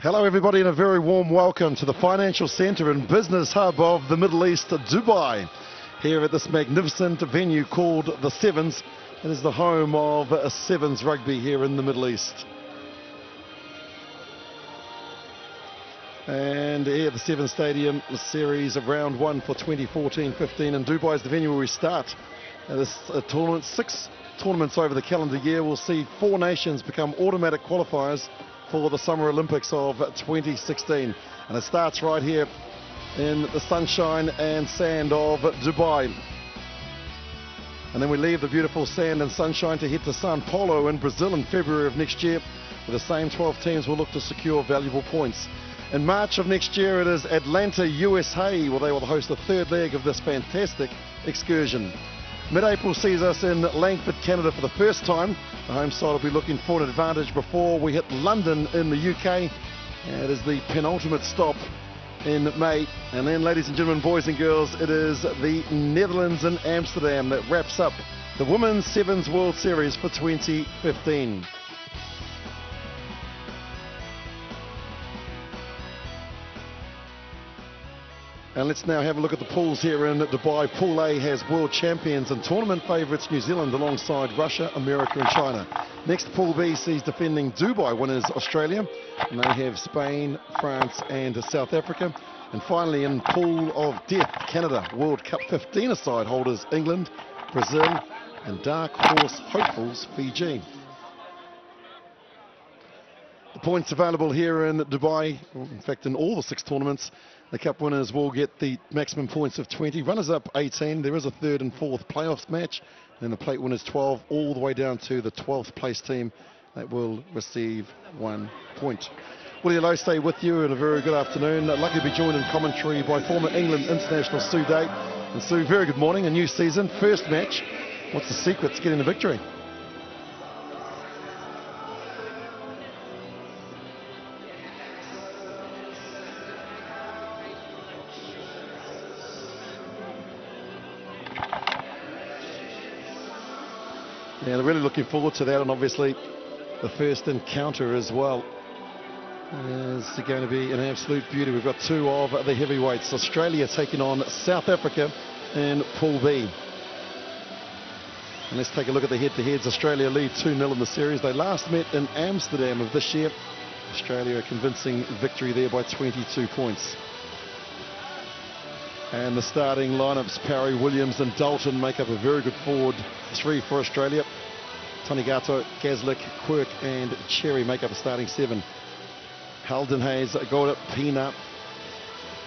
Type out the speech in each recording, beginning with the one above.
Hello everybody and a very warm welcome to the financial centre and business hub of the Middle East, Dubai. Here at this magnificent venue called the Sevens. It is the home of Sevens rugby here in the Middle East. And here at the Sevens Stadium, the series of round one for 2014-15, and Dubai is the venue where we start this tournament. 6 tournaments over the calendar year will see 4 nations become automatic qualifiers for the Summer Olympics of 2016. And it starts right here in the sunshine and sand of Dubai. And then we leave the beautiful sand and sunshine to head to Sao Paulo in Brazil in February of next year, where the same 12 teams will look to secure valuable points. In March of next year, it is Atlanta, USA, where they will host the 3rd leg of this fantastic excursion. Mid-April sees us in Langford, Canada for the first time. The home side will be looking for an advantage before we hit London in the UK. It is the penultimate stop in May. And then, ladies and gentlemen, boys and girls, it is the Netherlands in Amsterdam that wraps up the Women's Sevens World Series for 2015. And let's now have a look at the pools here in Dubai. Pool A has world champions and tournament favourites New Zealand alongside Russia, America and China. Next, Pool B sees defending Dubai winners Australia, and they have Spain, France and South Africa. And finally, in Pool of Death, Canada, World Cup 15-a-side holders England, Brazil and dark horse hopefuls Fiji. The points available here in Dubai, in fact in all the 6 tournaments, the Cup winners will get the maximum points of 20, runners-up 18. There is a 3rd and 4th playoffs match, and the plate winners 12, all the way down to the 12th place team that will receive 1 point. Willie Lowe stay with you, and a very good afternoon. Lucky to be joined in commentary by former England international Sue Day. And Sue, very good morning, a new season, first match. What's the secret to getting the victory? Yeah, they're really looking forward to that, and obviously the first encounter as well is going to be an absolute beauty. We've got 2 of the heavyweights. Australia taking on South Africa in Pool B. And let's take a look at the head-to-heads. Australia lead 2-0 in the series. They last met in Amsterdam of this year. Australia a convincing victory there by 22 points. And the starting lineups, Parry, Williams and Dalton make up a very good forward 3 for Australia. Tanigato, Gazlick, Quirk and Cherry make up a starting 7. Haldenhays, Goda, Pina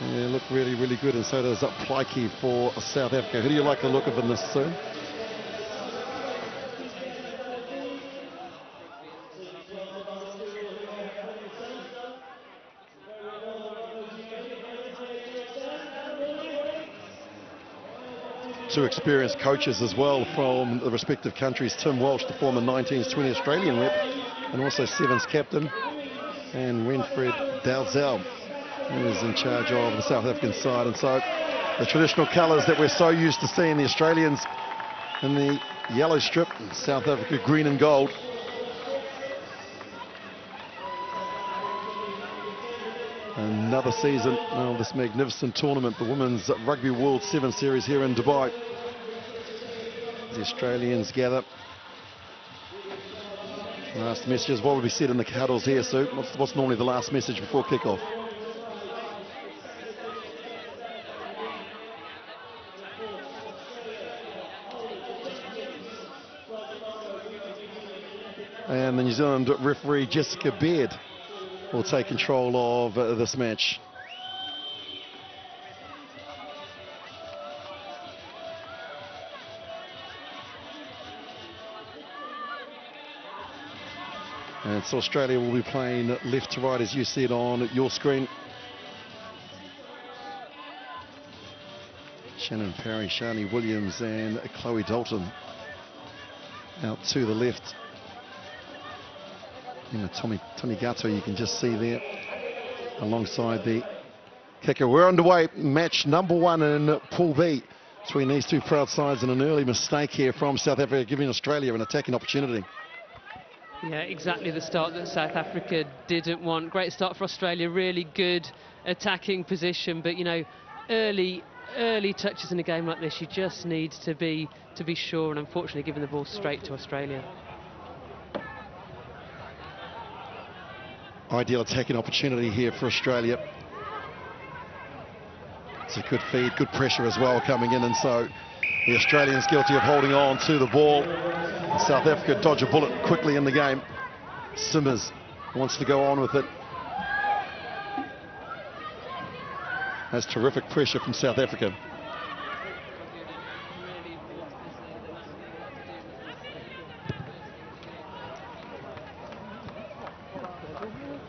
look really, really good, and so does Plaiki for South Africa. Who do you like the look of in this, Sue? Two experienced coaches as well from the respective countries. Tim Walsh, the former 19s-20 Australian rep, and also Sevens captain, and Winfred Dalzell, who is in charge of the South African side. And so the traditional colours that we're so used to seeing, the Australians in the yellow strip, South Africa green and gold. Another season of this magnificent tournament, the Women's Rugby World 7 Series here in Dubai. The Australians gather. Last messages, what would be said in the huddles here, Sue? What's normally the last message before kickoff? And the New Zealand referee Jessica Baird will take control of this match. And so Australia will be playing left to right as you see it on your screen. Shannon Parry, Shani Williams and Chloe Dalton out to the left. Tanigato you can just see there alongside the kicker. We're underway, match number 1 in Pool B between these 2 proud sides, and an early mistake here from South Africa giving Australia an attacking opportunity. Yeah, exactly the start that South Africa didn't want. Great start for Australia, really good attacking position, but you know, early touches in a game like this, you just need to be sure, and unfortunately giving the ball straight to Australia. Ideal attacking opportunity here for Australia. It's a good feed, good pressure as well coming in, and so the Australians guilty of holding on to the ball. And South Africa dodge a bullet quickly in the game. Simmers wants to go on with it. That's terrific pressure from South Africa.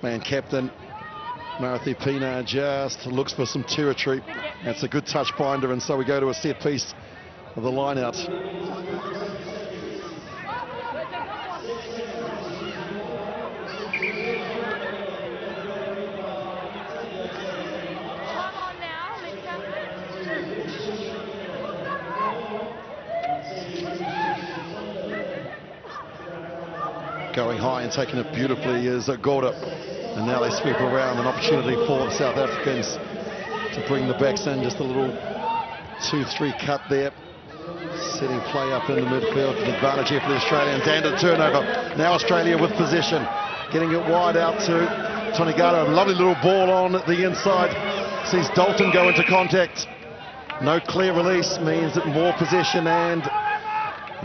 Man captain Marathi Pina just looks for some territory. That's a good touch binder, and so we go to a set piece of the line out. Going high and taking it beautifully is Gorda. And now they sweep around, an opportunity for the South Africans to bring the backs in. Just a little 2-3 cut there. Setting play up in the midfield. An advantage here for the Australians. And a turnover. Now Australia with possession. Getting it wide out to Tonigata. A lovely little ball on the inside. Sees Dalton go into contact. No clear release means that more possession, and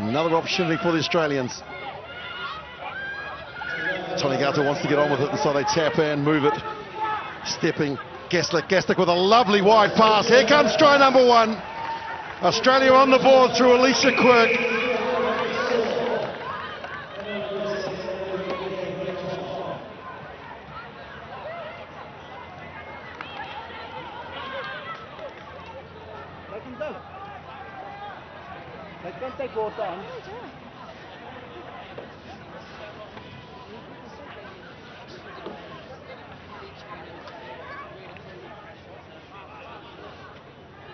another opportunity for the Australians. Tonigata wants to get on with it, and so they tap and move it. Stepping Gaslick with a lovely wide pass. Here comes try number one. Australia on the board through Alicia Quirk.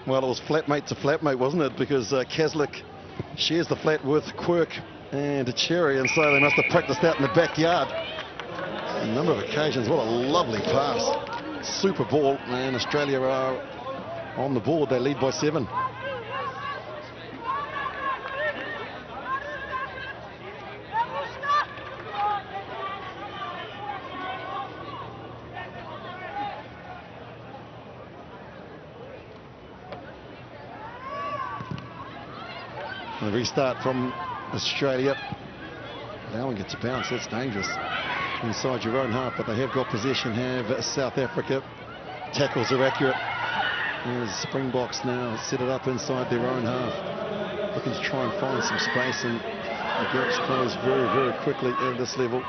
Well, it was flatmate to flatmate, wasn't it? Because Kaslik shares the flat with Quirk and Cherry, and so they must have practiced out in the backyard. A number of occasions. What a lovely pass. Super ball, and Australia are on the board. They lead by 7. The restart from Australia. That one gets a bounce. That's dangerous. Inside your own half, but they have got possession, have South Africa. Tackles are accurate. As Springboks now set it up inside their own half. Looking to try and find some space, and the gaps close very, very quickly at this level.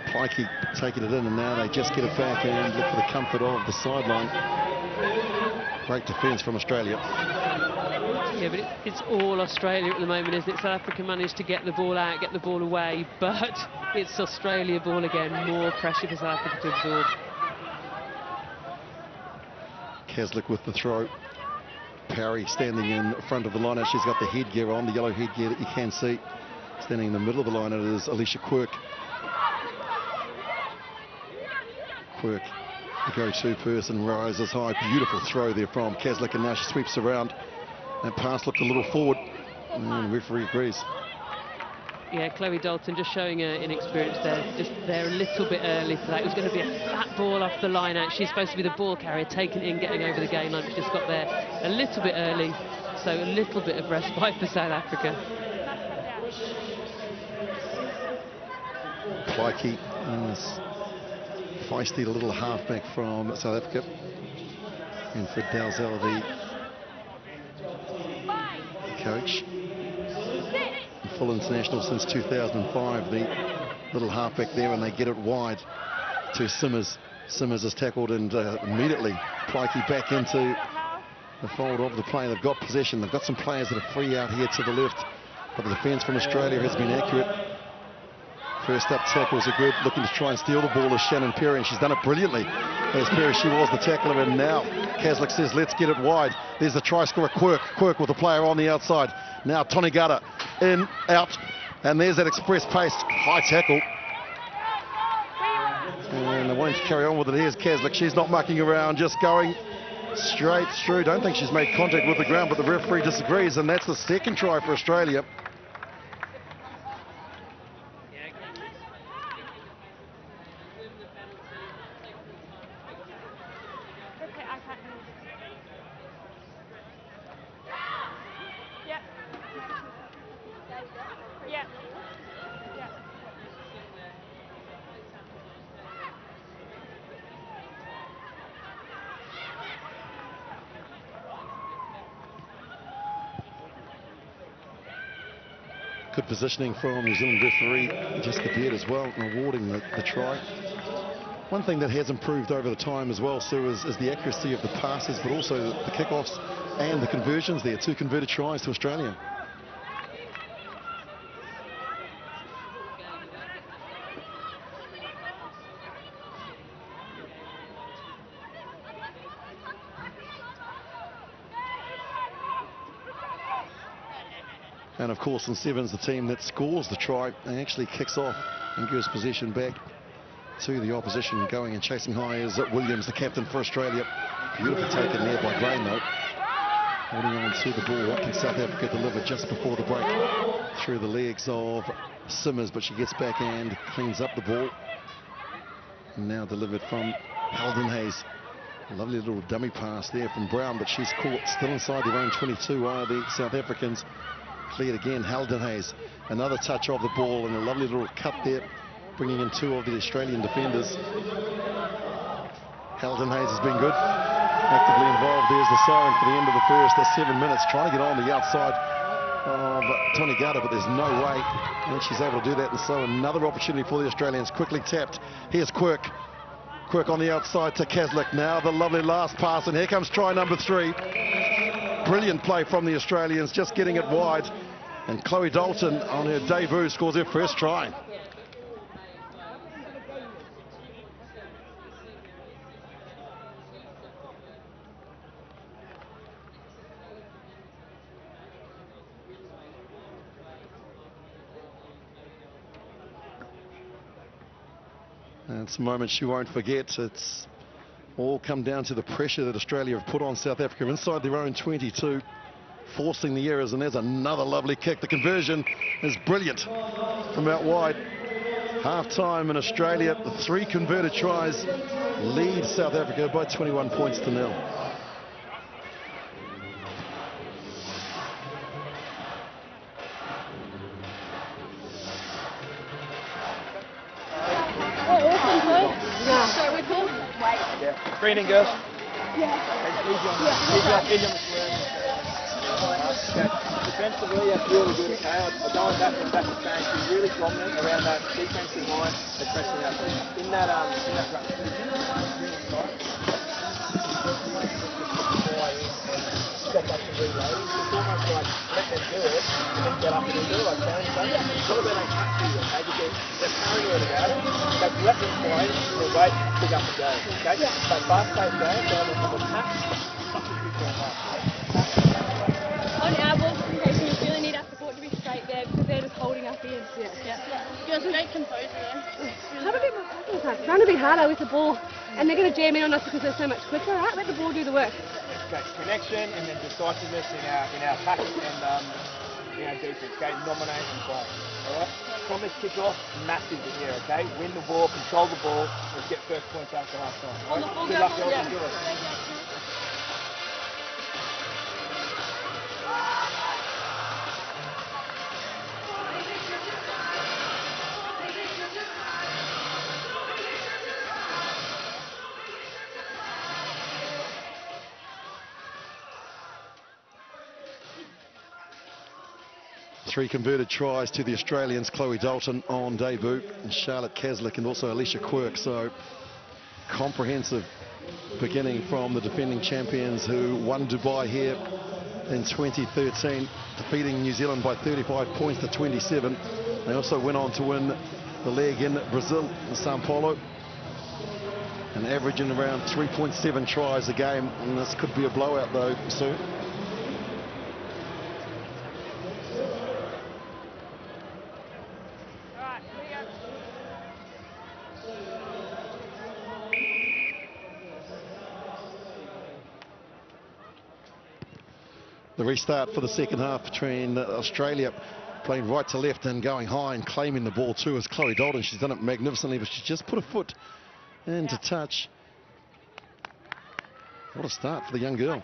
Pikey taking it in, and now they just get it back and look for the comfort of the sideline. Great defence from Australia. Yeah, but it's all Australia at the moment, isn't it? South Africa managed to get the ball out, get the ball away, but it's Australia ball again. More pressure for South Africa to absorb. Kaslik with the throw. Parry standing in front of the lineup. She's got the headgear on, the yellow headgear that you can see. Standing in the middle of the lineup is Alicia Quirk. Quirk, the go-to person, rises high. Beautiful throw there from Kaslik, and now she sweeps around. That pass looked a little forward, and the referee agrees. Yeah, Chloe Dalton just showing her inexperience there, just there a little bit early for that. It was going to be a flat ball off the line out. She's supposed to be the ball carrier, taking it in, getting over the game line, but just got there a little bit early, so a little bit of respite for South Africa. Pikey, feisty little halfback from South Africa. And Fred Dalzell, the coach, full international since 2005, the little halfback there, and they get it wide to Simmers. Simmers is tackled, and immediately Pikey back into the fold of the play. They've got possession. They've got some players that are free out here to the left, but the defence from Australia has been accurate. First up tackles are good. Looking to try and steal the ball is Shannon Perry, and she's done it brilliantly. As Perry, she was the tackler, and now Kaslik says, let's get it wide. There's the try scorer, Quirk. Quirk with the player on the outside. Now Tonigata in, out, And there's that express pace, high tackle. And they won't carry on with it. Here's Kaslik. She's not mucking around, just going straight through. Don't think she's made contact with the ground, but the referee disagrees, and that's the second try for Australia. Good positioning from New Zealand referee Jessica Beard as well, awarding the try. One thing that has improved over the time as well, Sue, is the accuracy of the passes, but also the kickoffs and the conversions there. 2 converted tries to Australia. And of course, in sevens, the team that scores the try and actually kicks off and gives possession back to the opposition. Going and chasing high is Williams, the captain for Australia. Beautifully taken there by Grain, though. Holding on to the ball. What can South Africa deliver just before the break? Through the legs of Simmers, but she gets back and cleans up the ball. And now delivered from Halden Hayes. A lovely little dummy pass there from Brown, but she's caught still inside their own 22 are the South Africans. Cleared again, Halden Hayes. Another touch of the ball and a lovely little cut there, bringing in 2 of the Australian defenders. Halden Hayes has been good, actively involved. There's the siren for the end of the first. There's 7 minutes, trying to get on the outside of Tony Gata, but there's no way. And she's able to do that, and so another opportunity for the Australians. Quickly tapped. Here's Quirk. Quirk on the outside to Kaslik. Now the lovely last pass, and here comes try number 3. Brilliant play from the Australians, just getting it wide. And Chloe Dalton on her debut scores her first try. And it's a moment she won't forget. It's all come down to the pressure that Australia have put on South Africa inside their own 22, forcing the errors. And there's another lovely kick. The conversion is brilliant from out wide. Half-time in Australia, the 3 converted tries lead South Africa by 21 points to 0. Screening, girls. Defensively, that's really good. Okay, I don't want that from back to change. She's really dominant around that defensive line. They're pressing out in that step up and reload. It's almost like let them do it and then get up and do it like Karen said. It's not about they have to, okay, because they're paranoid about it. They let them play, they'll wait, pick up and go, okay? So fast-paced game, down on the pack, such a big one. On our ball presentation, we really need our support to be straight there because they're just holding us in. You have great composure there. Have a bit more confidence. Run a bit harder with the ball, and they're going to jam in on us because they're so much quicker. Right? Let the ball do the work. Okay, connection and then decisiveness in our attacking and in our defense. Okay, nominate and play. All right. From this kick-off, massive here. Okay, win the ball, control the ball, let's get first points after half time. All right. Good luck, girls. Enjoy it. Three converted tries to the Australians. Chloe Dalton on debut, and Charlotte Kaslik and also Alicia Quirk. So comprehensive beginning from the defending champions who won Dubai here in 2013, defeating New Zealand by 35 points to 27. They also went on to win the leg in Brazil, in Sao Paulo, and averaging around 3.7 tries a game. And this could be a blowout though soon. The restart for the second half between Australia playing right to left and going high and claiming the ball too is Chloe Dalton. She's done it magnificently, but she's just put a foot into touch. What a start for the young girl.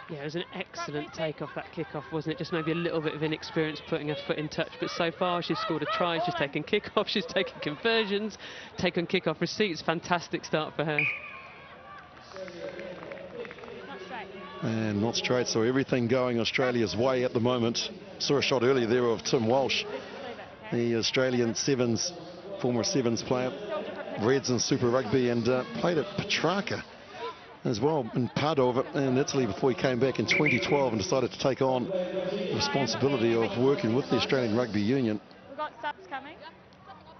Yeah, it was an excellent take off that kick-off, wasn't it? Just maybe a little bit of inexperience putting her foot in touch, but so far she's scored a try, she's taken kick-off, she's taken conversions, taken kick-off receipts. Fantastic start for her. And not straight, so everything going Australia's way at the moment. Saw a shot earlier there of Tim Walsh, the Australian Sevens, former Sevens player, Reds in Super Rugby, and played at Petrarca as well in Padova in Italy before he came back in 2012 and decided to take on the responsibility of working with the Australian Rugby Union. We've got subs coming.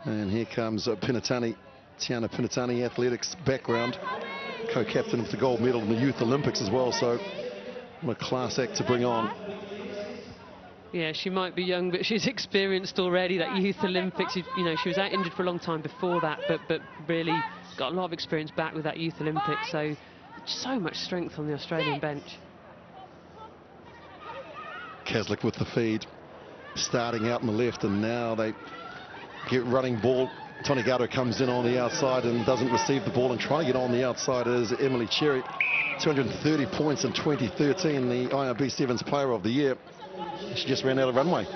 And here comes Tiana Pinatani, athletics background, co-captain of the gold medal in the Youth Olympics as well, so what a class act to bring on. Yeah, she might be young, but she's experienced already. That Youth Olympics, you know, she was out injured for a long time before that, but really got a lot of experience back with that Youth Olympics, so much strength on the Australian bench. Kaslik with the feed, starting out on the left, and now they get running ball. Tony Gatto comes in on the outside and doesn't receive the ball, and trying to get on the outside is Emily Cherry. 230 points in 2013, the IRB Sevens Player of the Year. She just ran out of runway.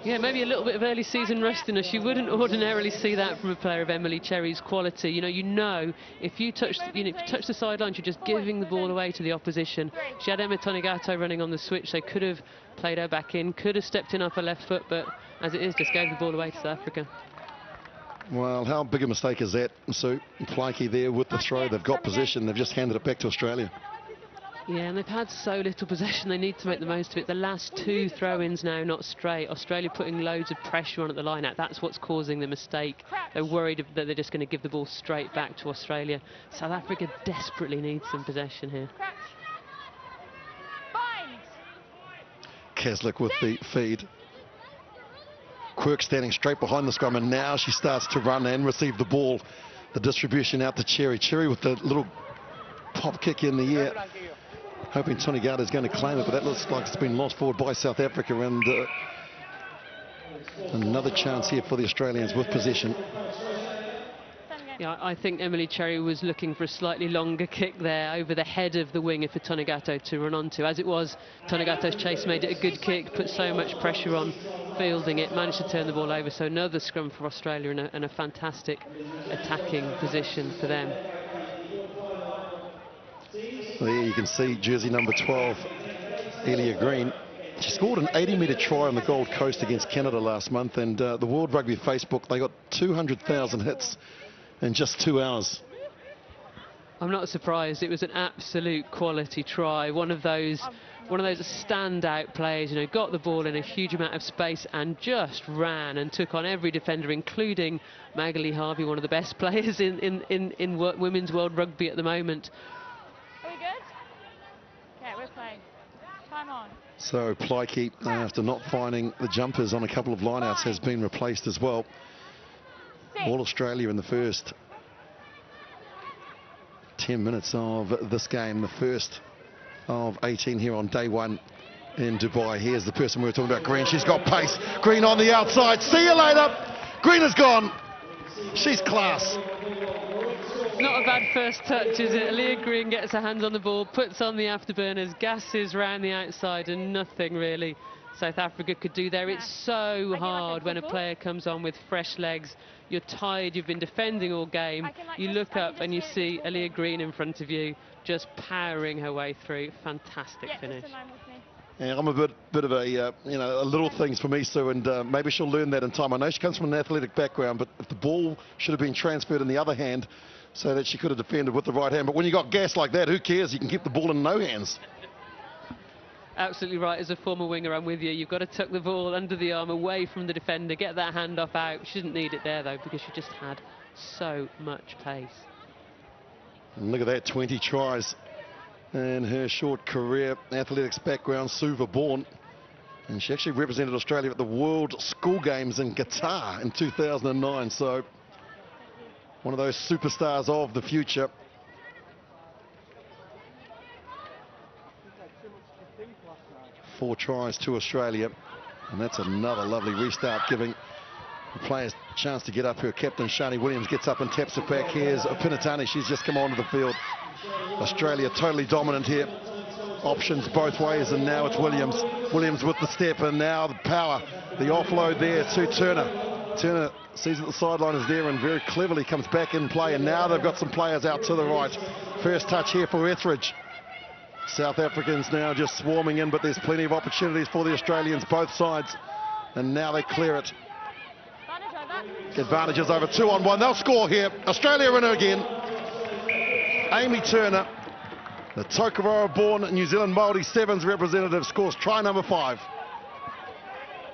Yeah, maybe a little bit of early season rustiness. You wouldn't ordinarily see that from a player of Emily Cherry's quality. You know, if you touch the sidelines, you're just giving the ball away to the opposition. She had Emma Tonigato running on the switch. They could have played her back in, could have stepped in off her left foot, but as it is, just gave the ball away to South Africa. Well, how big a mistake is that, Sue? Plaikey there with the throw. They've got possession. They've just handed it back to Australia. Yeah, and they've had so little possession, they need to make the most of it. The last two throw-ins now, not straight. Australia putting loads of pressure on at the line-out. That's what's causing the mistake. They're worried that they're just going to give the ball straight back to Australia. South Africa desperately needs some possession here. Kaslik with the feed. Quirk standing straight behind the scrum, and now she starts to run and receive the ball. The distribution out to Cherry. Cherry with the little pop kick in the air, hoping Tony Gard is going to claim it, but that looks like it's been lost forward by South Africa, and another chance here for the Australians with possession. Yeah, I think Emily Cherry was looking for a slightly longer kick there over the head of the winger for Tonigato to run onto. As it was, Tonigato's chase made it a good kick, put so much pressure on fielding it, managed to turn the ball over. So another scrum for Australia and a fantastic attacking position for them. There you can see jersey number 12, Elia Green. She scored an 80-metre try on the Gold Coast against Canada last month, and the World Rugby Facebook, they got 200,000 hits in just 2 hours. I'm not surprised. It was an absolute quality try. One of those standout players, you know, got the ball in a huge amount of space and just ran and took on every defender, including Magali Harvey, one of the best players in women's World Rugby at the moment. Are we good? Okay, we're playing. Time on. So Plaikey, after not finding the jumpers on a couple of lineouts, has been replaced as well. All Australia in the first 10 minutes of this game, the first of 18 here on day one in Dubai. Here's the person we were talking about, Green. She's got pace. Green on the outside. See you later. Green is gone. She's class. Not a bad first touch, is it? Leah Green gets her hands on the ball, puts on the afterburners, gasses round the outside, and nothing really South Africa could do there. It's so hard when a player comes on with fresh legs. You're tired, you've been defending all game. You look up and you see Leah Green in front of you, just powering her way through. Fantastic finish. Yeah, I'm a bit of a, a little things for me, Sue, and maybe she'll learn that in time. I know she comes from an athletic background, but if the ball should have been transferred in the other hand so that she could have defended with the right hand. But when you got gas like that, who cares? You can keep the ball in no hands. Absolutely right. As a former winger, I'm with you. You've got to tuck the ball under the arm, away from the defender, get that handoff out. She didn't need it there, though, because she just had so much pace. And look at that, 20 tries in her short career. Athletics background, Suva born. And she actually represented Australia at the World School Games in Qatar in 2009. So one of those superstars of the future. 4 tries to Australia. And that's another lovely restart, giving the players a chance to get up. Her captain, Shani Williams, gets up and taps it back. Here's Pinatani. She's just come onto the field. Australia totally dominant here. Options both ways, and now it's Williams. Williams with the step, and now the power. The offload there to Turner. Turner sees that the sideline is there and very cleverly comes back in play, and now they've got some players out to the right. First touch here for Etheridge. South Africans now just swarming in, but there's plenty of opportunities for the Australians, both sides. And now they clear it. Advantages over 2-on-1. They'll score here. Australia in again. Amy Turner, the Tokoroa-born New Zealand Māori Sevens representative, scores try number 5.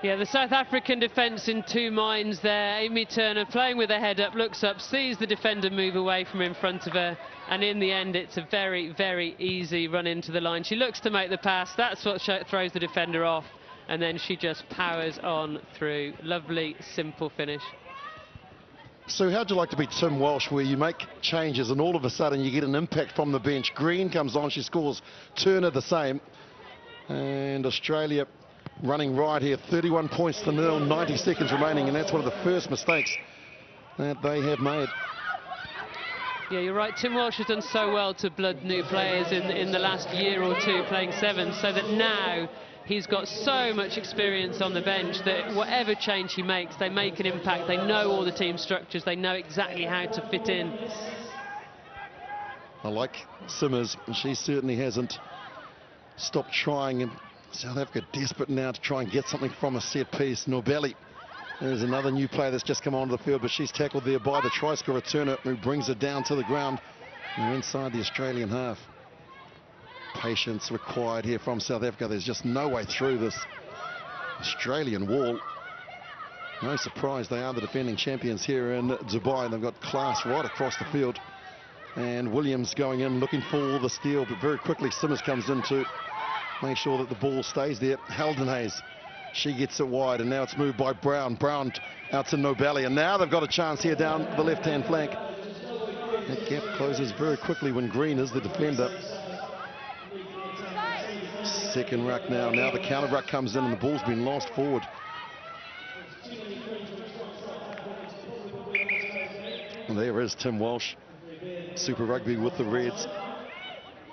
Yeah, the South African defence in 2 minds there. Amy Turner playing with her head up, looks up, sees the defender move away from in front of her, and in the end it's a very, very easy run into the line. She looks to make the pass, that's what throws the defender off, and then she just powers on through. Lovely, simple finish. So how'd you like to be Tim Walsh, where you make changes and all of a sudden you get an impact from the bench? Green comes on, she scores. Turner the same. And Australia running right here, 31 points to 0, 90 seconds remaining, and that's one of the first mistakes that they have made. Yeah, you're right. Tim Walsh has done so well to blood new players in the last year or two playing sevens, so that now he's got so much experience on the bench that whatever change he makes, they make an impact. They know all the team structures. They know exactly how to fit in. I like Simmers, and she certainly hasn't stopped trying. And South Africa desperate now to try and get something from a set piece. Norbelli, there's another new player that's just come onto the field, but she's tackled there by the try scorer Turner, who brings her down to the ground. And they're inside the Australian half. Patience required here from South Africa. There's just no way through this Australian wall. No surprise, they are the defending champions here in Dubai. They've got class right across the field. And Williams going in looking for the steal, but very quickly Simmers comes in to make sure that the ball stays there. Haldenhays, she gets it wide, and now it's moved by Brown. Brown out to Nobelli, and now they've got a chance here down the left-hand flank. That gap closes very quickly when Green is the defender. Second ruck now. Now the counter ruck comes in and the ball's been lost forward. And there is Tim Walsh, Super Rugby with the Reds.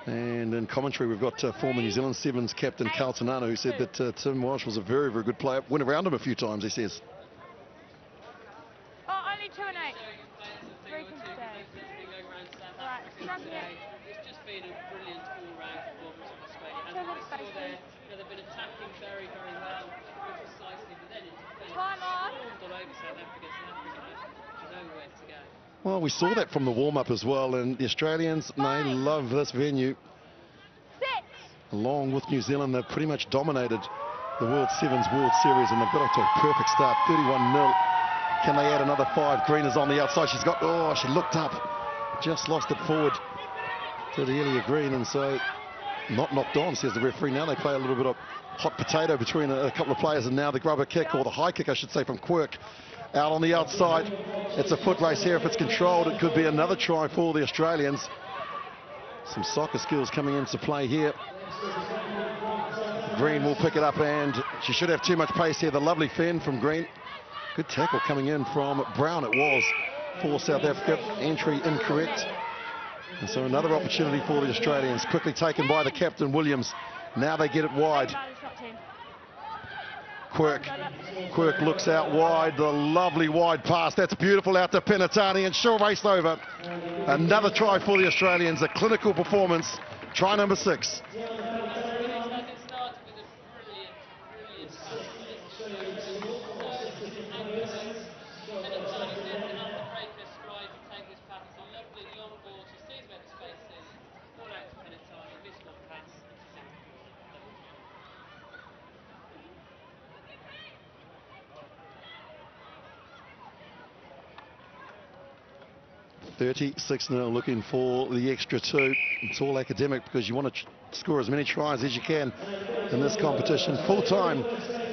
And in commentary we've got former New Zealand Sevens captain Carlton Anu, who said that Tim Walsh was a very, very good player. Went around him a few times, he says. Oh, only 2 and 8. 3 can stay. Right, from here. It's just been a brilliant all-round performance from Australia. And we saw there, they've been attacking very, very well, precisely, but then in defence, all over South Africa. South Africa has nowhere to go. Well, we saw that from the warm-up as well, and the Australians, they love this venue. 6. Along with New Zealand, they've pretty much dominated the World Sevens World Series, and they've got off to a perfect start, 31-0. Can they add another 5? Green is on the outside. She's got, oh, she looked up, just lost it forward to the Elia Green, and so not knocked on, says the referee. Now they play a little bit of hot potato between a couple of players, and now the grubber kick, or the high kick, I should say, from Quirk. Out on the outside. It's a foot race here. If it's controlled, it could be another try for the Australians. Some soccer skills coming into play here. Green will pick it up, and she should have too much pace here. The lovely fend from Green. Good tackle coming in from Brown. It was for South Africa. Entry incorrect. And so another opportunity for the Australians. Quickly taken by the captain, Williams. Now they get it wide. Quirk looks out wide, the lovely wide pass. That's beautiful out to Pinatani, and she'll race over. Another try for the Australians, a clinical performance. Try number 6. $36-0, looking for the extra 2. It's all academic because you want to score as many tries as you can in this competition. Full time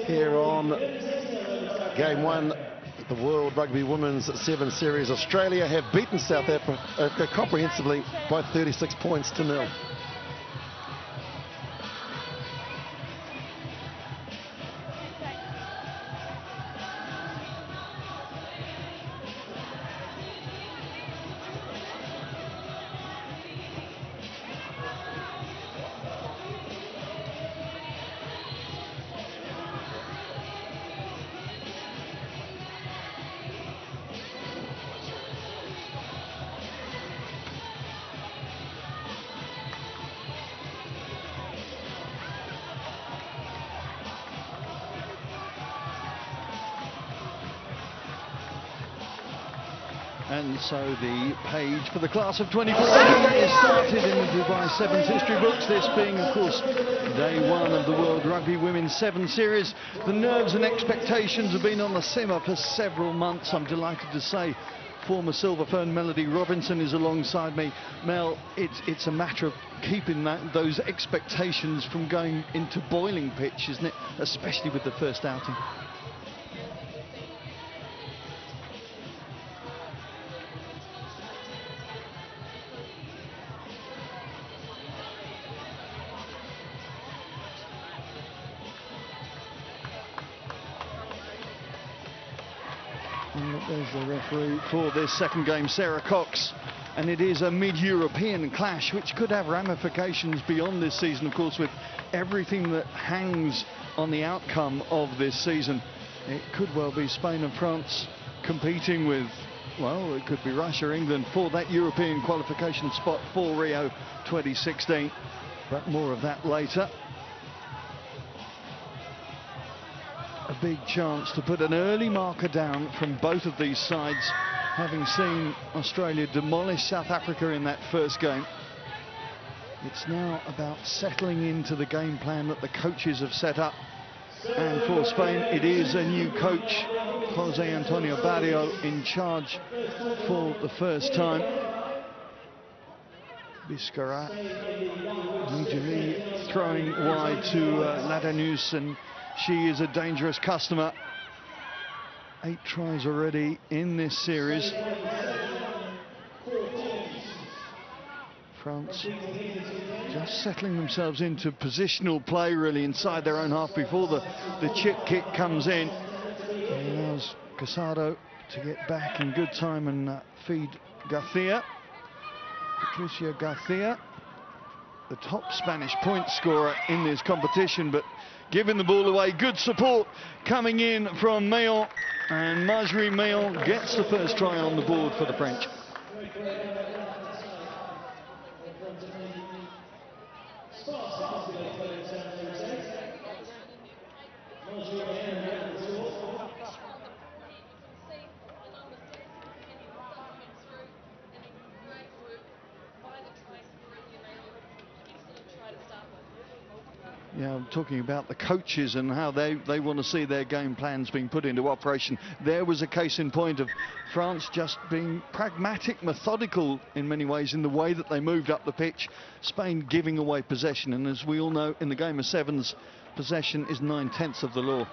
here on Game 1, the World Rugby Women's 7 Series. Australia have beaten South Africa comprehensively by 36 points to 0. And so the page for the class of 2014 is started in the Dubai Sevens history books, this being, of course, day one of the World Rugby Women's Sevens Series. The nerves and expectations have been on the simmer for several months. I'm delighted to say former Silver Fern Melody Robinson is alongside me. Mel, it's a matter of keeping those expectations from going into boiling pitch, isn't it? Especially with the first outing. There's the referee for this second game, Sarah Cox, and it is a mid-European clash which could have ramifications beyond this season, of course, with everything that hangs on the outcome of this season. It could well be Spain and France competing with, well, it could be Russia, England for that European qualification spot for Rio 2016, but more of that later. A big chance to put an early marker down from both of these sides, having seen Australia demolish South Africa in that first game. It's now about settling into the game plan that the coaches have set up. And for Spain, it is a new coach, Jose Antonio Barrio, in charge for the first time. Biscarat immediately throwing wide to Ladanus, and she is a dangerous customer. 8 tries already in this series. France just settling themselves into positional play really inside their own half before the chip kick comes in. It allows Casado to get back in good time and feed Garcia. Patricia Garcia, the top Spanish point scorer in this competition, but giving the ball away. Good support coming in from Meillon, and Marjorie Meillon gets the first try on the board for the French. Yeah, I'm talking about the coaches and how they want to see their game plans being put into operation. There was a case in point of France just being pragmatic, methodical in many ways in the way that they moved up the pitch. Spain giving away possession, and as we all know, in the game of sevens, possession is 9/10 of the law.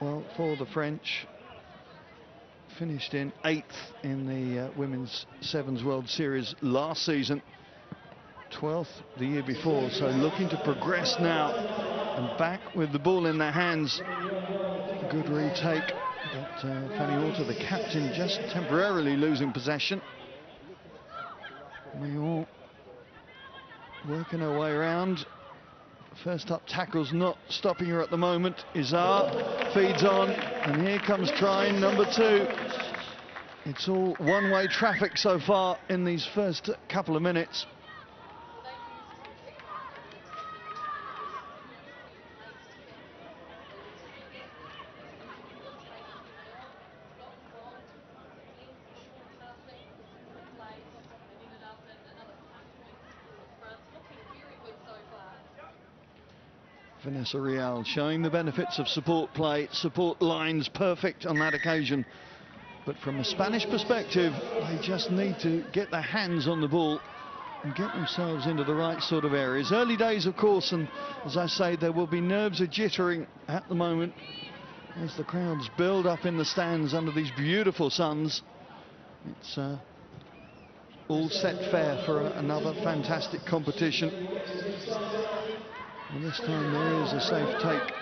Well, for the French, finished in 8th in the Women's Sevens World Series last season, 12th the year before, so looking to progress now and back with the ball in their hands. Good retake, but Fanny Orta, the captain, just temporarily losing possession. Meillon working her way around. First up tackle's not stopping her at the moment. Izar feeds on, and here comes try number 2. It's all one-way traffic so far in these first couple of minutes. Vanessa Real showing the benefits of support play, support lines perfect on that occasion. But from a Spanish perspective, they just need to get their hands on the ball and get themselves into the right sort of areas. Early days, of course, and as I say, there will be nerves jittering at the moment as the crowds build up in the stands under these beautiful suns. It's all set fair for another fantastic competition. And this time there is a safe take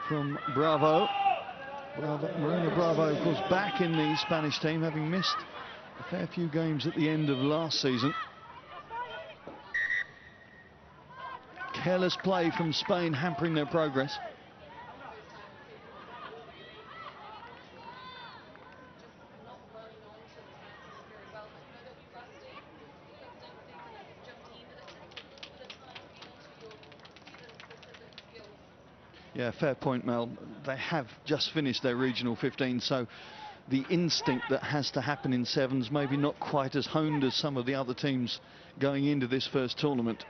from Bravo. Marina Bravo, of course, back in the Spanish team, having missed a fair few games at the end of last season. Careless play from Spain hampering their progress. Yeah, fair point, Mel. They have just finished their regional 15, so the instinct that has to happen in sevens maybe not quite as honed as some of the other teams going into this first tournament.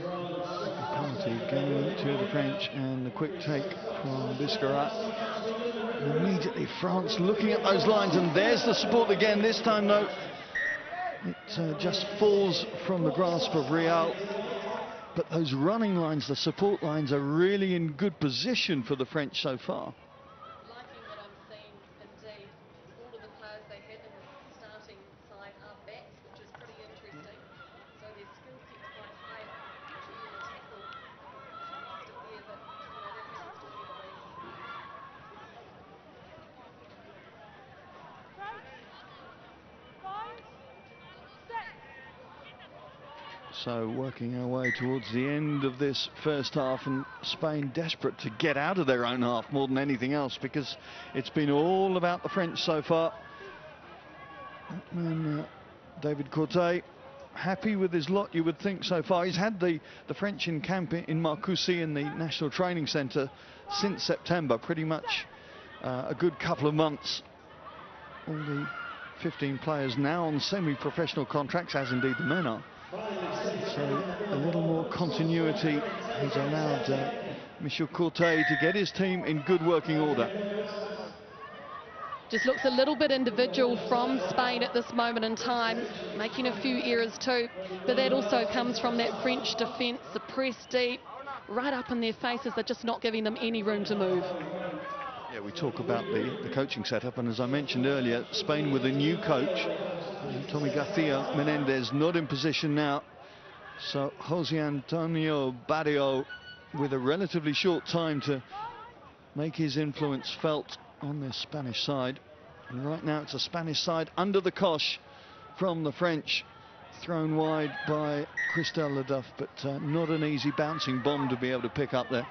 Penalty going to the French, and the quick take from Biscarat. And immediately France looking at those lines, and there's the support again. This time though, it just falls from the grasp of Rial. But those running lines, the support lines, are really in good position for the French so far. Liking what I'm seeing, indeed. All of the players they had in the starting side are backs, which is pretty interesting. So their skill set's quite high to tackle. Just a fear that, that happens early in the week. So working our way towards the end of this first half, and Spain desperate to get out of their own half more than anything else, because it's been all about the French so far. And David Courtet happy with his lot, you would think, so far. He's had the French in camp in Marcoussis in the National Training Centre since September, pretty much a good couple of months. All the 15 players now on semi-professional contracts, as indeed the men are. So a little more continuity has allowed Michel Courtet to get his team in good working order. Just looks a little bit individual from Spain at this moment in time, making a few errors too, but that also comes from that French defence, the press deep, right up in their faces. They're just not giving them any room to move. Yeah, we talk about the coaching setup, and as I mentioned earlier, Spain with a new coach, Tommy Garcia Menendez, not in position now. So Jose Antonio Barrio with a relatively short time to make his influence felt on this Spanish side. And right now it's a Spanish side under the cosh from the French, thrown wide by Christelle Leduff, but not an easy bouncing bomb to be able to pick up there.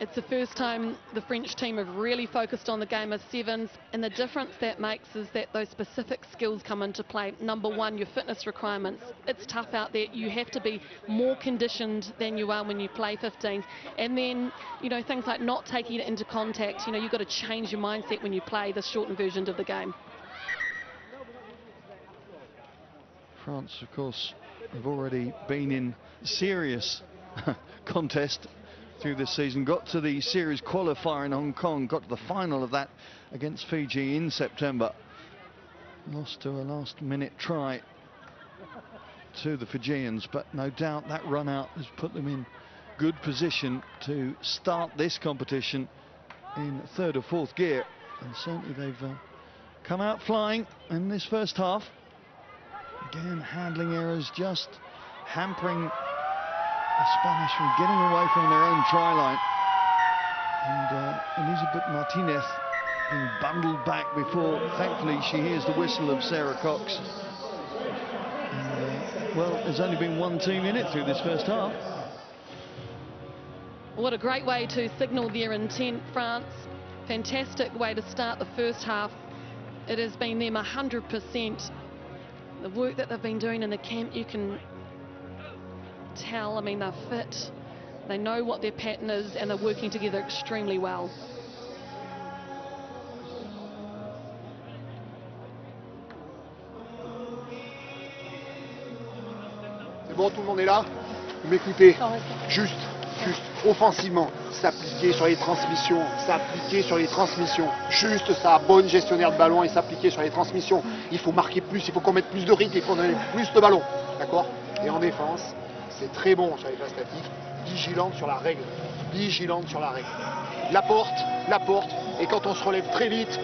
It's the first time the French team have really focused on the game of sevens, and the difference that makes is that those specific skills come into play. Number one, your fitness requirements. It's tough out there. You have to be more conditioned than you are when you play 15s. And then, you know, things like not taking it into contact. You know, you've got to change your mindset when you play the shortened version of the game. France, of course, have already been in serious contest through this season. Got to the series qualifier in Hong Kong, got to the final of that against Fiji in September. Lost to a last-minute try to the Fijians, but no doubt that run out has put them in good position to start this competition in third or fourth gear. And certainly they've come out flying in this first half. Again, handling errors just hampering the Spanish from getting away from their own try line. And Elizabeth Martinez being bundled back before, thankfully, she hears the whistle of Sarah Cox. And, well, there's only been one team in it through this first half. What a great way to signal their intent, France. Fantastic way to start the first half. It has been them 100%. The work that they've been doing in the camp, you can tell. I mean, they're fit, they know what their pattern is, and they're working together extremely well. C'est bon, tout le monde est là? Vous m'écoutez? Juste, offensivement, s'appliquer sur les transmissions, juste ça, bonne gestionnaire de ballon et s'appliquer sur les transmissions. Il faut marquer plus, il faut qu'on mette plus de rythme, il faut donner plus de ballon, d'accord? Et en défense, c'est très bon sur les phases statiques, vigilante sur la règle, La porte, et quand on se relève très vite,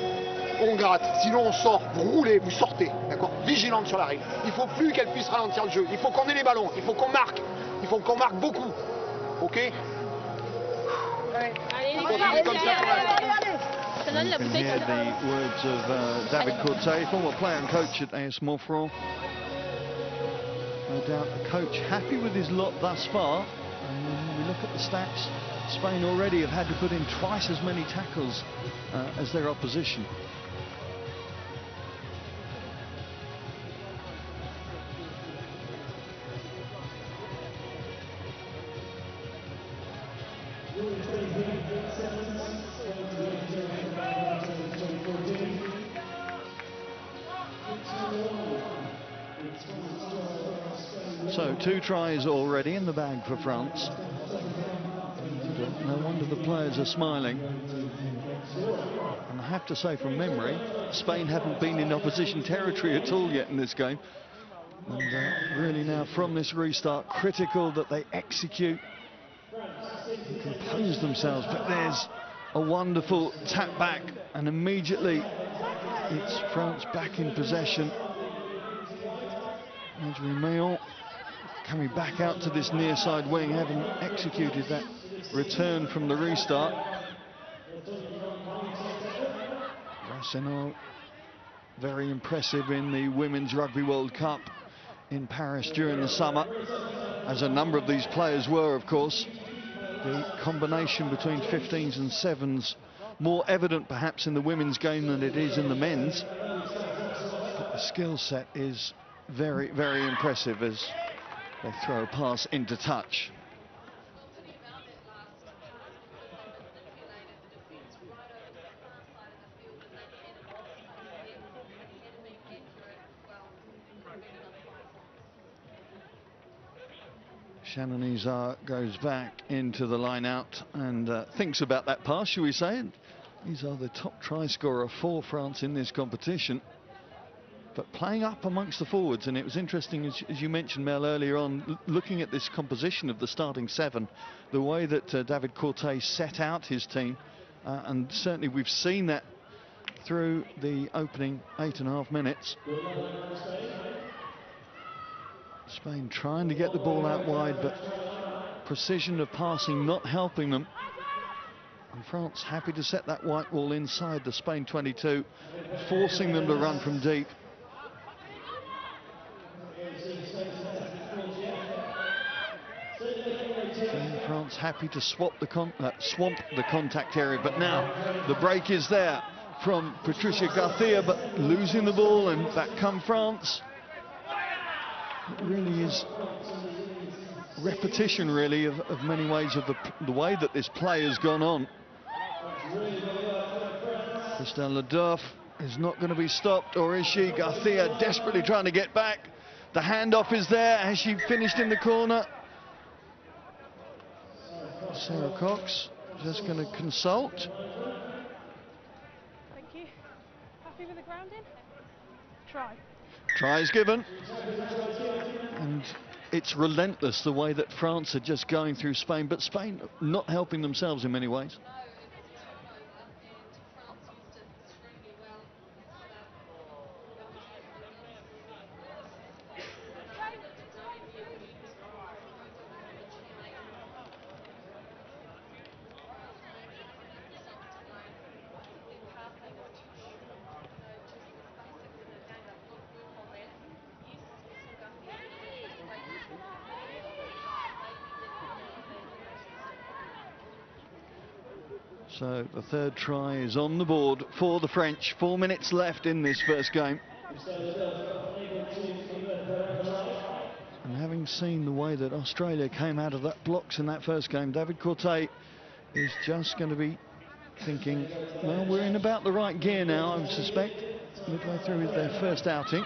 on gratte, sinon on sort, vous roulez, vous sortez, d'accord? Vigilante sur la règle. Il faut plus qu'elle puisse ralentir le jeu, il faut qu'on ait les ballons, il faut qu'on marque beaucoup, ok? You can hear the words of David Courtet, former player and coach at AS Montfort. No doubt the coach happy with his lot thus far. And when we look at the stats, Spain already have had to put in twice as many tackles as their opposition. So 2 tries already in the bag for France. And no wonder the players are smiling. And I have to say, from memory, Spain haven't been in opposition territory at all yet in this game. And really now, from this restart, critical that they execute, compose themselves. But there's a wonderful tap back, and immediately it's France back in possession. Mayon coming back out to this near side wing, having executed that return from the restart. Arsenal, very impressive in the Women's Rugby World Cup in Paris during the summer, as a number of these players were, of course. The combination between 15s and 7s more evident perhaps in the women's game than it is in the men's, but the skill set is very, very impressive as they throw a pass into touch. Shannon Izar goes back into the line out and thinks about that pass, shall we say. And Izar, the top try scorer for France in this competition, but playing up amongst the forwards. And it was interesting, as you mentioned, Mel, earlier on, looking at this composition of the starting 7, the way that David Corté set out his team, and certainly we've seen that through the opening 8.5 minutes. Spain trying to get the ball out wide, but precision of passing not helping them. And France happy to set that white wall inside the Spain 22, forcing them to run from deep. And France happy to swamp the contact area, but now the break is there from Patricia Garcia, but losing the ball, and back come France. It really is repetition, really, of many ways of the way that this play has gone on. Christelle Ledoff is not going to be stopped, or is she? Garcia desperately trying to get back. The handoff is there. Has she finished in the corner? Sarah Cox just going to consult. Thank you. Happy with the grounding? Try. Try is given. And it's relentless the way that France are just going through Spain, but Spain not helping themselves in many ways. So the third try is on the board for the French. 4 minutes left in this first game. And having seen the way that Australia came out of that blocks in that first game, David Corté is just going to be thinking, well, we're in about the right gear now, I would suspect. Midway through their first outing.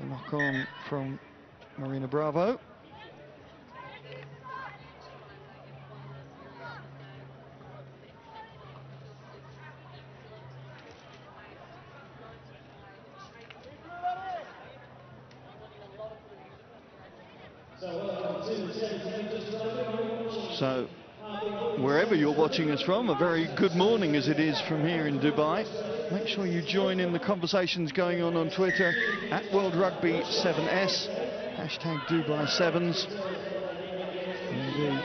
A knock on from Marina Bravo. So, wherever you're watching us from, a very good morning as it is from here in Dubai. Make sure you join in the conversations going on Twitter at World Rugby 7S, hashtag Dubai Sevens. Indeed.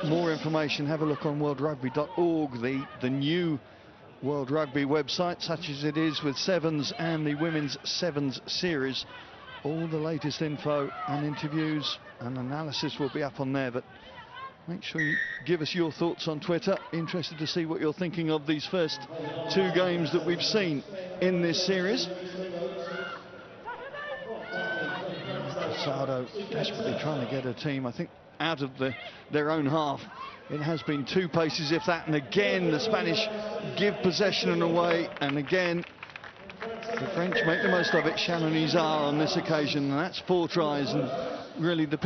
For more information, have a look on worldragby.org, the new World Rugby website, such as it is with Sevens and the Women's Sevens series. All the latest info and interviews and analysis will be up on there, but make sure you give us your thoughts on Twitter. Interested to see what you're thinking of these first 2 games that we've seen in this series. Casado desperately trying to get a team, I think, out of their own half. It has been 2 paces, if that, and again the Spanish give possession away, and again The French make the most of it. Shannon Izard on this occasion, and that's 4 tries, and really the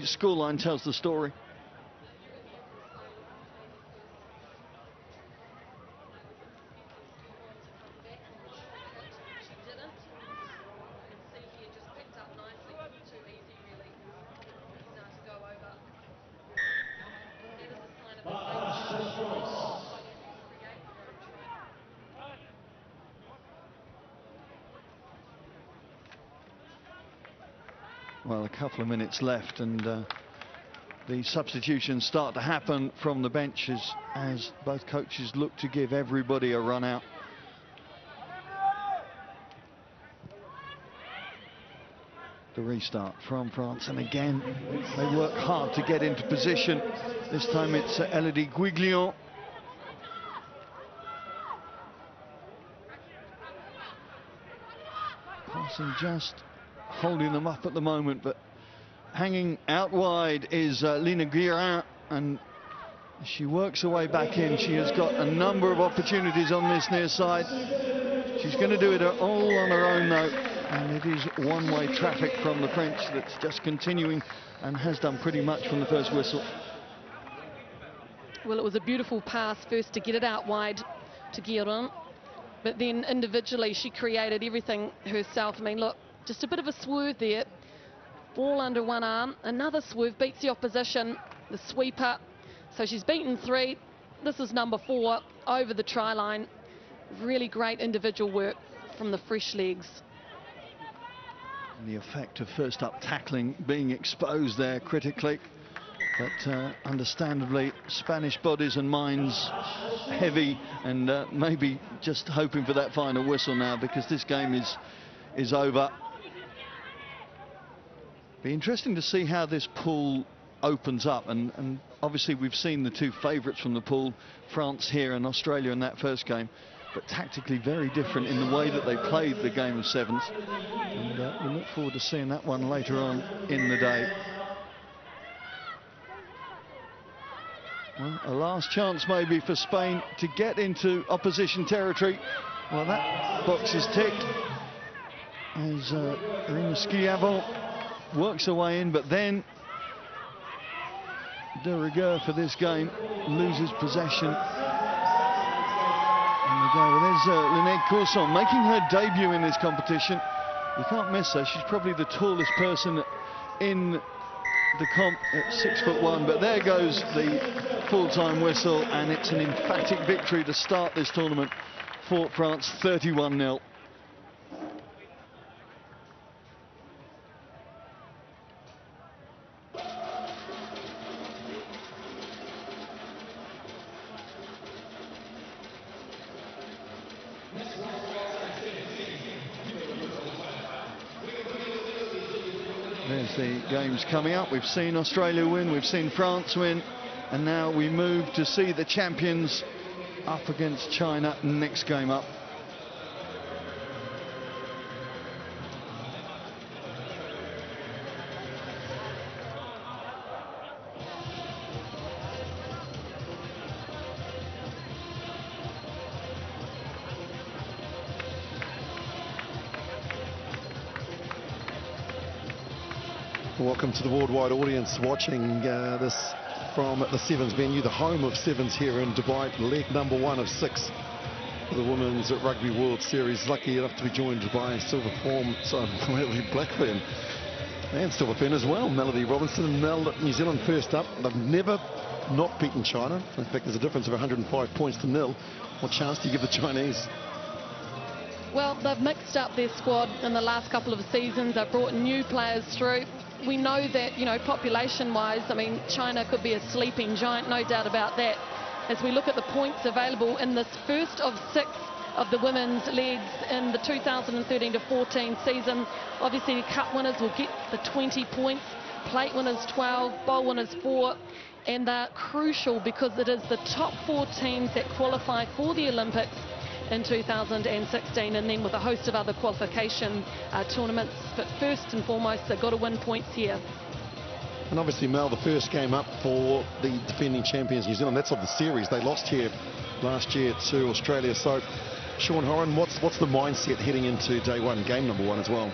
scoreline tells the story. Well, a couple of minutes left, and the substitutions start to happen from the benches as both coaches look to give everybody a run out. The restart from France, and again they work hard to get into position. This time it's Elodie Guiglion. Passing just holding them up at the moment, but hanging out wide is Lina Guirin, and she works her way back in. She has got a number of opportunities on this near side. She's going to do it all on her own though, and it is one-way traffic from the French that's just continuing and has done pretty much from the first whistle. Well, it was a beautiful pass first to get it out wide to Guirin, but then individually she created everything herself. I mean, look, just a bit of a swerve there, ball under one arm, another swerve, beats the opposition, the sweeper. So she's beaten 3. This is number 4 over the try line. Really great individual work from the fresh legs. And the effect of first up tackling being exposed there critically, but understandably Spanish bodies and minds heavy, and maybe just hoping for that final whistle now, because this game is over. Be interesting to see how this pool opens up, and obviously we've seen the 2 favourites from the pool, France here and Australia in that first game, but tactically very different in the way that they played the game of sevens, and we look forward to seeing that one later on in the day. Well, a last chance maybe for Spain to get into opposition territory. Well, that box is ticked as Irina Schiavon works her way in, but then de rigueur for this game loses possession. And we go, there's Linette Courson making her debut in this competition. You can't miss her. She's probably the tallest person in the comp at 6'1", but there goes the full-time whistle, and it's an emphatic victory to start this tournament for France, 31-0. There's the games coming up. We've seen Australia win, we've seen France win, and now we move to see the champions up against China next game up. Welcome to the worldwide audience watching this from the Sevens venue, the home of Sevens here in Dubai, leg number 1 of 6 for the Women's Rugby World Series. Lucky enough to be joined by Blackburn and Silverfern as well. Melody Robinson and New Zealand first up. They've never not beaten China. In fact, there's a difference of 105 points to 0. What chance do you give the Chinese? Well, they've mixed up their squad in the last couple of seasons. They've brought new players through. We know that, you know, population-wise, I mean, China could be a sleeping giant, no doubt about that. As we look at the points available in this first of 6 of the women's legs in the 2013-14 season, obviously the cup winners will get the 20 points, plate winners 12, bowl winners 4, and they're crucial because it is the top 4 teams that qualify for the Olympics in 2016, and then with a host of other qualification tournaments. But first and foremost, they've got to win points here. And obviously, Mel, the first game up for the defending champions New Zealand, that's of the series. They lost here last year to Australia, so Sean Horan, what's the mindset heading into day one, game number one as well?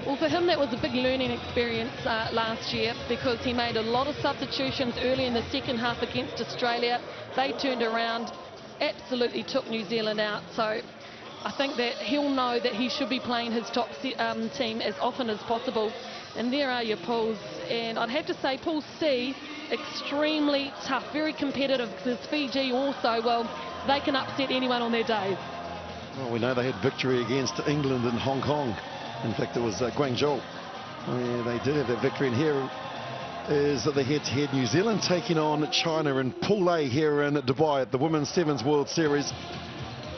Well, for him, that was a big learning experience last year, because he made a lot of substitutions early in the second half against Australia. They turned around, absolutely took New Zealand out. So I think that he'll know that he should be playing his top team as often as possible. And there are your pools. And I'd have to say Pool C, extremely tough, very competitive, because Fiji also, well, they can upset anyone on their days. Well, we know they had victory against England and Hong Kong. In fact, it was Guangzhou where they did have that victory. And here is the head-to-head. New Zealand taking on China in Pool A here in Dubai at the Women's Sevens World Series.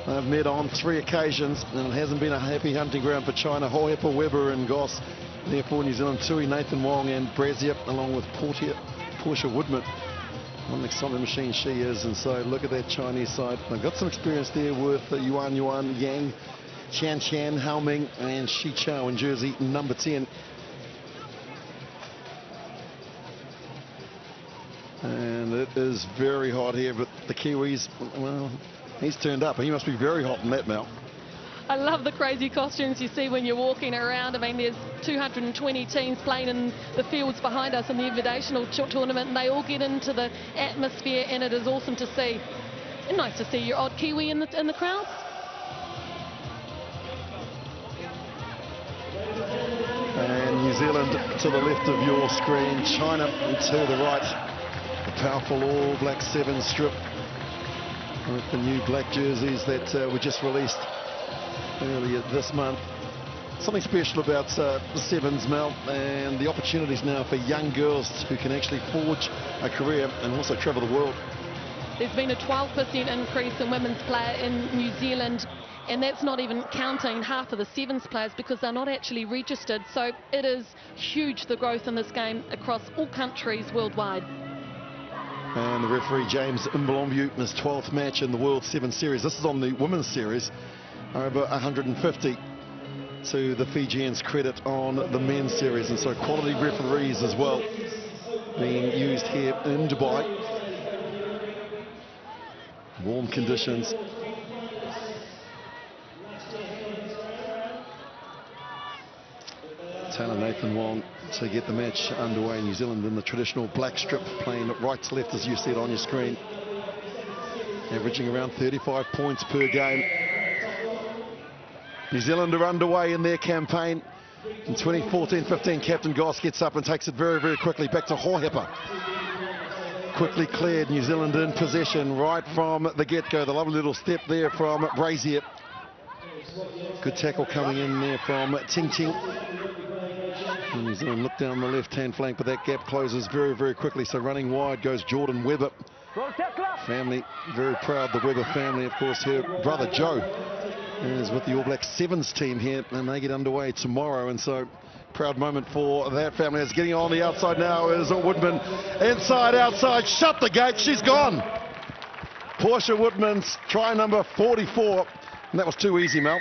They've met on 3 occasions, and it hasn't been a happy hunting ground for China. Hohepa, Weber and Goss. Therefore, New Zealand, Tui, Nathan Wong and Brazier, along with Portia Woodman. What an exciting machine she is. And so look at that Chinese side. They've got some experience there with Yuan, Yang, Chan, Hao Ming and Shi Chao in jersey number 10. And it is very hot here, but the Kiwis, well, he's turned up. He must be very hot in that, Mel. I love the crazy costumes you see when you're walking around. I mean, there's 220 teams playing in the fields behind us in the Invitational tournament, and they all get into the atmosphere, and it is awesome to see. And nice to see your odd Kiwi in the crowds. And New Zealand to the left of your screen, China to the right. The powerful All Black 7 strip with the new black jerseys that were just released earlier this month. Something special about the Sevens, Mel, and the opportunities now for young girls who can actually forge a career and also travel the world. There's been a 12% increase in women's play in New Zealand, and that's not even counting half of the Sevens players because they're not actually registered. So it is huge, the growth in this game across all countries worldwide. And the referee, James Mbolombu, in his 12th match in the World 7 Series. This is on the women's series. Over 150 to the Fijians' credit on the men's series. And so quality referees as well being used here in Dubai. Warm conditions. Taylor Nathan Wong to get the match underway. New Zealand in the traditional black strip, playing right to left as you see it on your screen. Averaging around 35 points per game. New Zealand are underway in their campaign. In 2014-15, Captain Goss gets up and takes it very, very quickly back to Hohepa. Quickly cleared, New Zealand in possession right from the get-go. The lovely little step there from Brazier. Good tackle coming in there from Ting Ting. And New Zealand look down the left-hand flank, but that gap closes very, very quickly. So running wide goes Jordan Webber. Family, very proud, the Webber family, of course. Her brother Joe is with the All Black Sevens team here, and they get underway tomorrow. And so proud moment for that family. It's getting on the outside now is Woodman. Inside, outside, shut the gate, she's gone. Portia Woodman's try number 44, and that was too easy, Mel.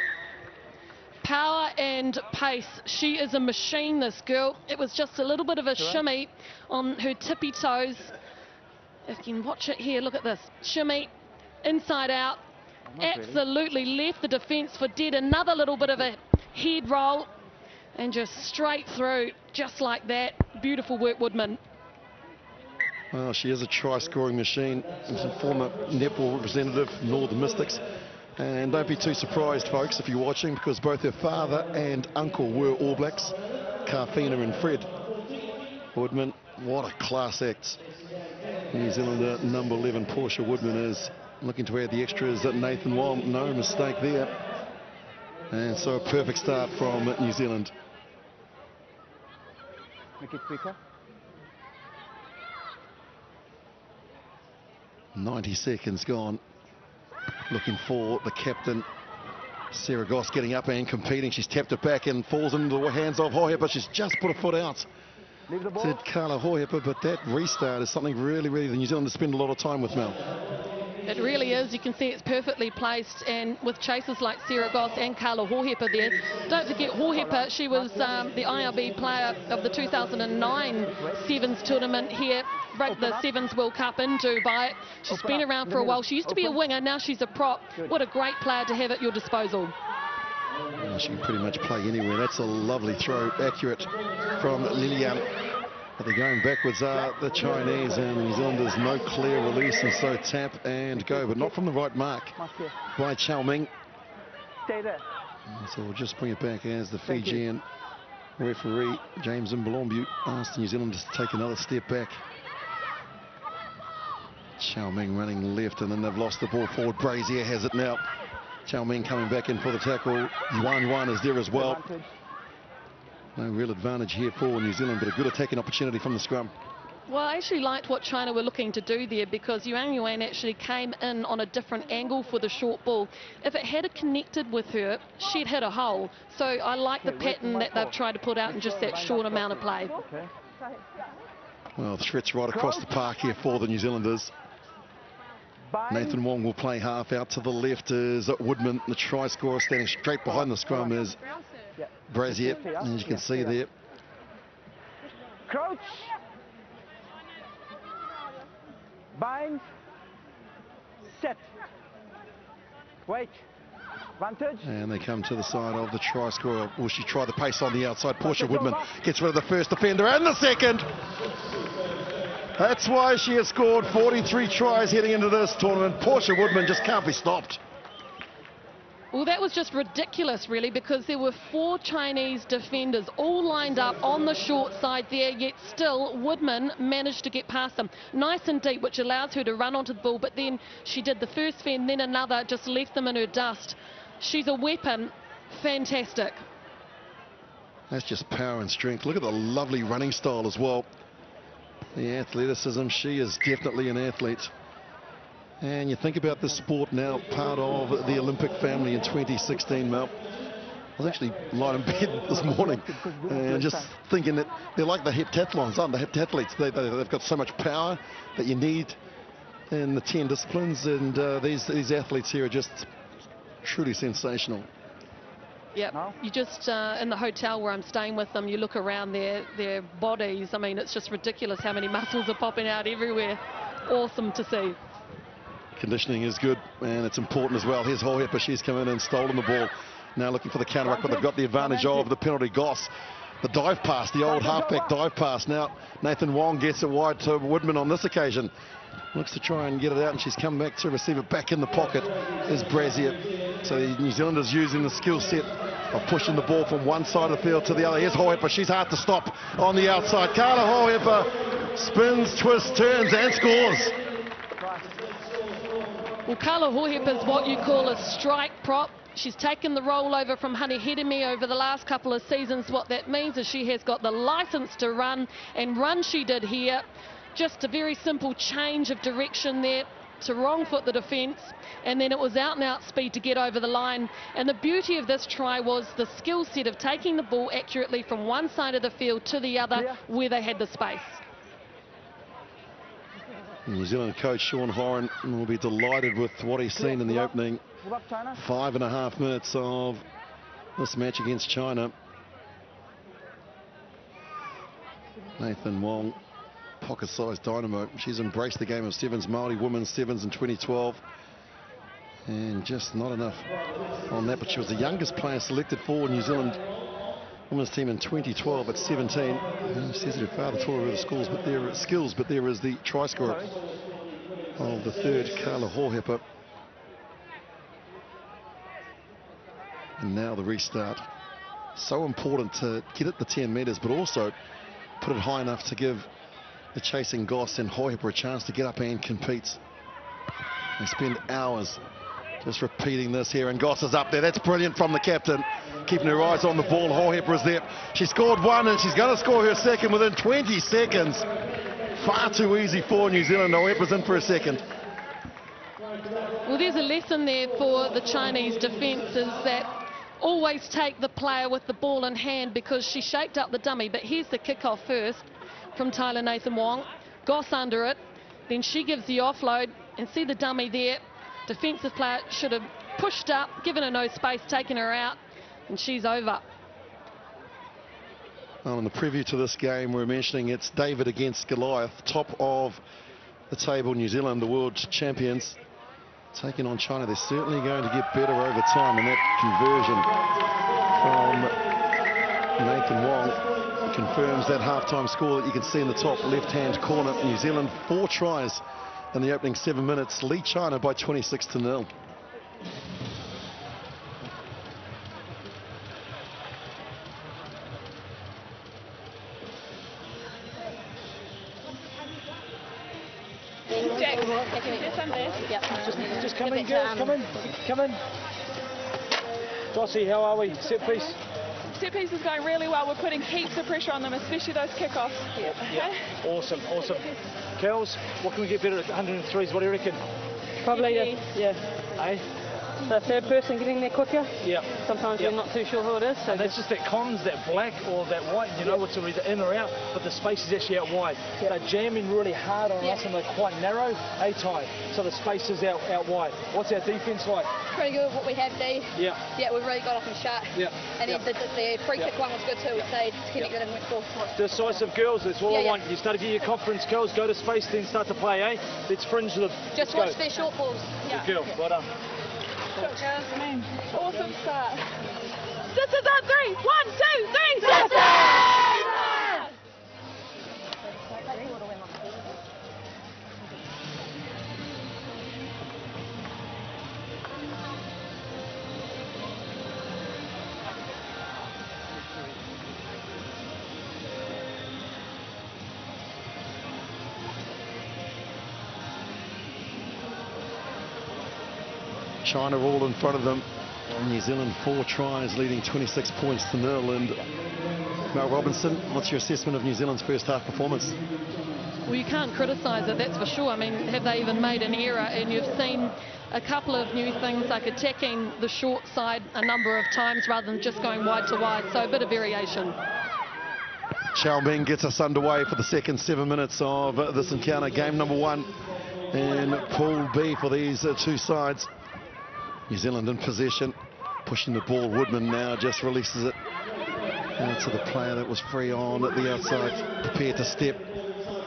Power and pace. She is a machine, this girl. It was just a little bit of a shimmy on her tippy toes. If you can watch it here, look at this. Shimmy, inside out. Absolutely left the defence for dead. Another little bit of a head roll and just straight through, just like that. Beautiful work, Woodman. Well, she is a try-scoring machine. She's a former netball representative, Northern Mystics. And don't be too surprised, folks, if you're watching, because both her father and uncle were All Blacks, Carfina and Fred. Woodman, what a class act. New Zealander number 11, Portia Woodman, is looking to add the extras at Nathan Wong. No mistake there. And so a perfect start from New Zealand. Make it quicker. 90 seconds gone. Looking for the captain, Sarah Goss, getting up and competing. She's tapped it back and falls into the hands of Hohepa. She's just put a foot out to Carla Hohepa, but that restart is something really, really the New Zealanders spend a lot of time with, Mel. It really is. You can see it's perfectly placed, and with chasers like Sarah Goss and Carla Hohepa there. Don't forget Hohepa, she was the IRB player of the 2009 Sevens tournament here, the Sevens World Cup in Dubai. She's been around for a while. She used to be a winger, now she's a prop. What a great player to have at your disposal. Well, she can pretty much play anywhere. That's a lovely throw, accurate from Lilian. But they're going backwards the Chinese, and the New Zealanders no clear release, and so tap and go, but not from the right mark by Chao Ming. Stay there. So we'll just bring it back as the Fijian referee, James Mbalombu, asked the New Zealanders to take another step back. Chao Ming running left, and then they've lost the ball forward. Brazier has it now. Chao Ming coming back in for the tackle. Yuan is there as well. No real advantage here for New Zealand, but a good attacking opportunity from the scrum. Well, I actually liked what China were looking to do there, because Yuan actually came in on a different angle for the short ball. If it had connected with her, she'd hit a hole. So I like the pattern that they've tried to put out in just that short amount of play. Well, threats right across the park here for the New Zealanders. Nathan Wong will play half. Out to the left is Woodman. The try scorer standing straight behind the scrum is Brazier, and you can see there. Crouch. Bind. Set. Wait. Vantage. And they come to the side of the try scorer. Will she try the pace on the outside? Portia Woodman gets rid of the first defender and the second. That's why she has scored 43 tries heading into this tournament. Portia Woodman just can't be stopped. Well, that was just ridiculous, really, because there were 4 Chinese defenders all lined up on the short side there, yet still Woodman managed to get past them. Nice and deep, which allows her to run onto the ball, but then she did the first fend, then another, just left them in her dust. She's a weapon. Fantastic. That's just power and strength. Look at the lovely running style as well. The athleticism, she is definitely an athlete. And you think about this sport now, part of the Olympic family in 2016, Mel. I was actually lying in bed this morning and just thinking that they're like the heptathlons, aren't they? Heptathletes. They've got so much power that you need in the 10 disciplines, and these athletes here are just truly sensational. Yep, you just, in the hotel where I'm staying with them, you look around their bodies. I mean, it's just ridiculous how many muscles are popping out everywhere. Awesome to see. Conditioning is good, and it's important as well. Here's Hohepa, she's come in and stolen the ball. Now looking for the counter-ruck, but they've got the advantage of the penalty. Goss, the dive pass, the old halfback dive pass. Now Nathan Wong gets it wide to Woodman on this occasion. Looks to try and get it out, and she's come back to receive it. Back in the pocket is Brazier. So the New Zealanders using the skill set of pushing the ball from one side of the field to the other. Here's Hohepa, she's hard to stop on the outside. Carla Hohepa spins, twists, turns and scores. Well, Carla Hohepa is what you call a strike prop. She's taken the rollover from Honey Hedemi over the last couple of seasons. What that means is she has got the license to run, and run she did here. Just a very simple change of direction there to wrong foot the defence, and then it was out and out speed to get over the line. And the beauty of this try was the skill set of taking the ball accurately from one side of the field to the other where they had the space. New Zealand coach Sean Horan will be delighted with what he's seen in the opening 5.5 minutes of this match against China. Nathan Wong, pocket-sized dynamo. She's embraced the game of sevens, Māori women's sevens in 2012. And just not enough on that, but she was the youngest player selected for New Zealand women's team in 2012 at 17. And she says that her father taught her the skills, but there is the try scorer of the third, Carla Hohepa. And now the restart. So important to get at the 10 metres, but also put it high enough to give the chasing Goss and Hohepa a chance to get up and compete. They spend hours just repeating this here, and Goss is up there. That's brilliant from the captain, keeping her eyes on the ball. Hohepa is there. She scored one, and she's going to score her second within 20 seconds. Far too easy for New Zealand. Hohepa's in for a second. Well, there's a lesson there for the Chinese defence, is that always take the player with the ball in hand, because she shaped up the dummy. But here's the kick-off first from Tyler Nathan Wong. Goss under it. Then she gives the offload. And see the dummy there. Defensive player should have pushed up, given her no space, taken her out, and she's over. Well, in the preview to this game, we're mentioning it's David against Goliath, top of the table. New Zealand, the world champions, taking on China. They're certainly going to get better over time, and that conversion from Nathan Wong confirms that halftime score that you can see in the top left-hand corner. New Zealand 4 tries in the opening 7 minutes, lead China by 26-0. Just come in, girls, come in. Dossie, how are we? Set piece? Set piece is going really well. We're putting heaps of pressure on them, especially those kickoffs. Yeah. Awesome. Girls, what can we get better at 103s? What do you reckon? Probably, yeah. The third person getting there quicker. Yeah. Sometimes you're not too sure who it is. So and that's just that comms, that black or that white, you know it's either in or out, but the space is actually out wide. They're jamming really hard on us and they're quite narrow, A-tie, so the space is out wide. What's our defence like? Pretty good with what we have, Dave. Yeah. Yeah, we've really got off and shut. Yeah. And then the free kick one was good too. We stayed connected and went forward. Decisive girls, that's all I want. You start to get your confidence, girls, go to space, then start to play, eh? Let's fringe them. Just watch their short balls. Good girl, well done. Awesome start. Sisters on 3. 1, 2, 3. Sisters! China all in front of them. New Zealand 4 tries, leading 26 points to 0. And Mel Robinson, what's your assessment of New Zealand's first half performance? Well, you can't criticise it, that's for sure. I mean, have they even made an error? And you've seen a couple of new things, like attacking the short side a number of times rather than just going wide to wide. So a bit of variation. Chao Ming gets us underway for the second 7 minutes of this encounter. Game number 1 in Pool B for these two sides. New Zealand in possession, pushing the ball. Woodman now just releases it out to the player that was free on at the outside, prepared to step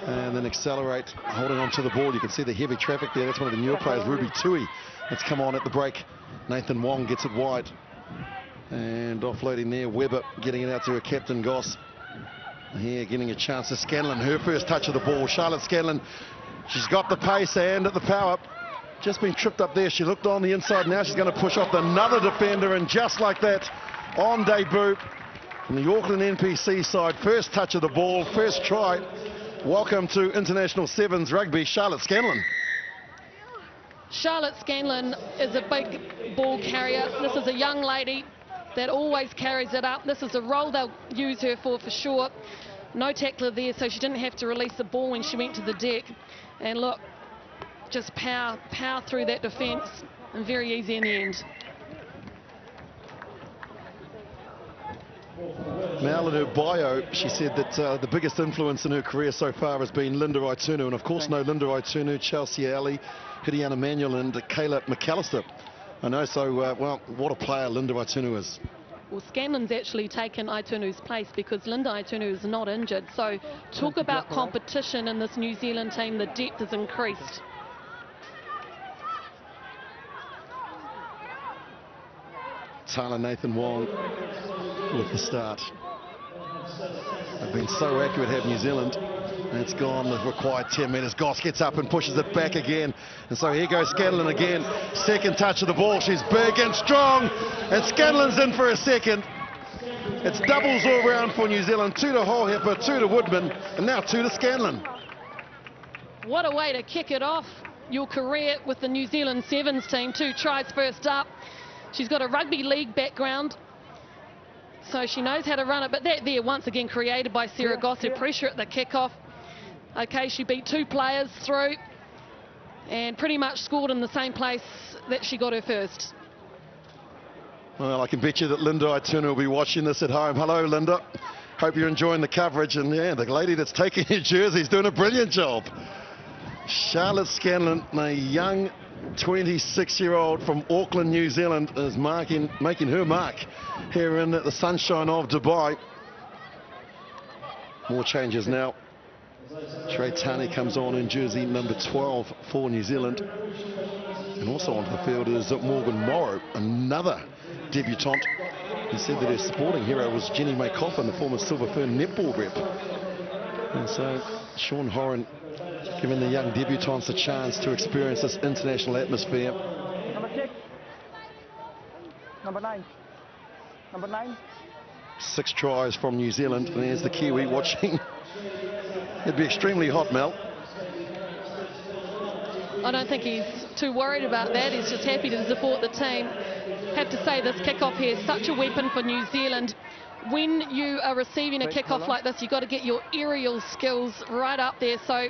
and then accelerate, holding on to the ball. You can see the heavy traffic there. That's one of the newer players, Ruby Tui, that's come on at the break. Nathan Wong gets it wide and offloading there. Webber getting it out to her captain, Goss. Here getting a chance to Scanlon, her first touch of the ball. Charlotte Scanlon, she's got the pace and the power. Just been tripped up there. She looked on the inside. Now she's going to push off another defender, and just like that, on debut from the Auckland NPC side, first touch of the ball, first try. Welcome to International Sevens Rugby, Charlotte Scanlon. Charlotte Scanlon is a big ball carrier. This is a young lady that always carries it up. This is a role they'll use her for sure. No tackler there, so she didn't have to release the ball when she went to the deck. And look, just power through that defence, and very easy in the end. Now in her bio, she said that the biggest influence in her career so far has been Linda Aitunu, and of course no Linda Aitunu, Chelsea Ali, Hidiana Manuel and Kayla McAllister. I know, so well, what a player Linda Aitunu is. Well, Scanlon's actually taken Aitunu's place because Linda Aitunu is not injured, so talk about competition in this New Zealand team. The depth has increased. Tyler Nathan Wong with the start. They've been so accurate, have New Zealand. And it's gone the required 10 metres. Goss gets up and pushes it back again. And so here goes Scanlon again. Second touch of the ball. She's big and strong. And Scanlon's in for a second. It's doubles all round for New Zealand. 2 to Holhepper, 2 to Woodman, and now 2 to Scanlon. What a way to kick it off your career with the New Zealand Sevens team. 2 tries first up. She's got a rugby league background, so she knows how to run it. But that there, once again, created by Sarah Goss, her pressure at the kickoff. Okay, she beat 2 players through and pretty much scored in the same place that she got her first. Well, I can bet you that Linda Aitunu will be watching this at home. Hello, Linda. Hope you're enjoying the coverage. And yeah, the lady that's taking your jersey is doing a brilliant job. Charlotte Scanlon, a young 26-year-old from Auckland, New Zealand, is making her mark here in the sunshine of Dubai. More changes now. Shrey Tane comes on in jersey number 12 for New Zealand. And also onto the field is Morgan Morrow, another debutante. He said that her sporting hero was Jenny May Coffin, the former Silver Fern netball rep. And so Sean Horan giving the young debutantes a chance to experience this international atmosphere. Number 6. Number 9. Number 9. 6 tries from New Zealand, and there's the Kiwi watching. It'd be extremely hot, Mel. I don't think he's too worried about that. He's just happy to support the team. Have to say, this kickoff here is such a weapon for New Zealand. When you are receiving a kickoff like this, you've got to get your aerial skills right up there. So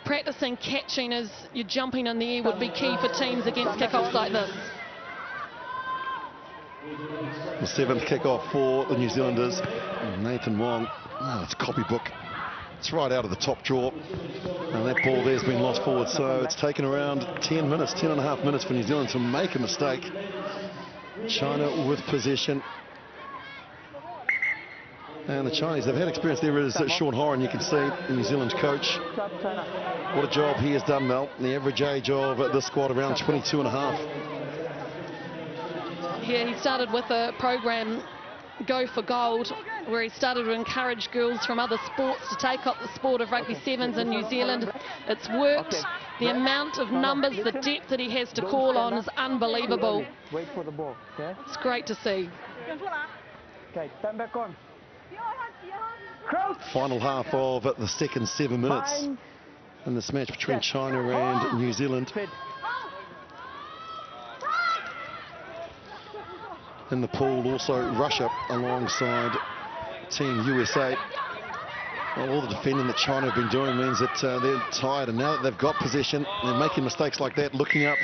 practicing catching as you're jumping in the air would be key for teams against kickoffs like this. The 7th kickoff for the New Zealanders. Nathan Wong. Oh, it's copybook. It's right out of the top drawer. And that ball there's been lost forward. So it's taken around 10 minutes, 10 and a half minutes for New Zealand to make a mistake. China with possession. And the Chinese, they've had experience. There is Sean Horan, you can see, the New Zealand coach. What a job he has done, Mel. The average age of this squad around 22 and a half. Yeah, he started with a program, Go for Gold, where he started to encourage girls from other sports to take up the sport of rugby sevens in New Zealand. It's worked. The amount of numbers, the depth that he has to call on is unbelievable. Wait for the ball, okay? It's great to see. Okay, stand back on. Final half of the second 7 minutes in this match between China and New Zealand. In the pool, also Russia alongside Team USA. Well, all the defending that China have been doing means that they're tired, and now that they've got possession, they're making mistakes like that, looking up,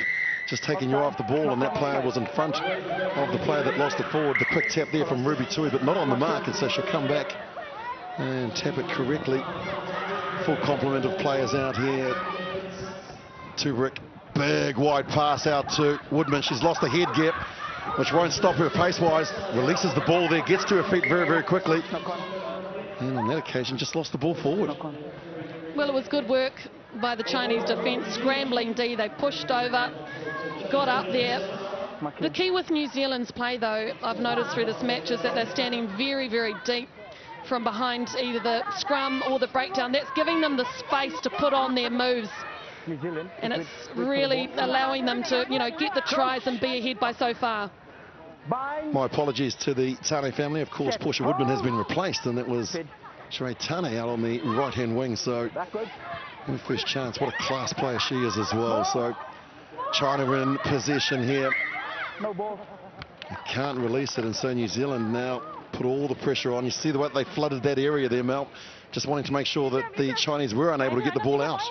just taking you off the ball, and that player was in front of the player that lost it forward. The quick tap there from Ruby Tui, but not on the mark, and so she'll come back and tap it correctly. Full complement of players out here. Tubrick, big wide pass out to Woodman. She's lost the head gap, which won't stop her pace-wise. Releases the ball there, gets to her feet very, very quickly. And on that occasion, just lost the ball forward. Well, it was good work by the Chinese defence, scrambling D. They pushed over, got up there. The key with New Zealand's play, though, I've noticed through this match, is that they're standing very, very deep from behind either the scrum or the breakdown. That's giving them the space to put on their moves. And it's really allowing them to, you know, get the tries and be ahead by so far. My apologies to the Tane family. Of course, Portia Woodman has been replaced, and that was Shrey Tane out on the right-hand wing. So, her first chance. What a class player she is as well. So, China in possession here. You can't release it, and so New Zealand now put all the pressure on. You see the way they flooded that area there, Mel, just wanting to make sure that the Chinese were unable to get the ball out.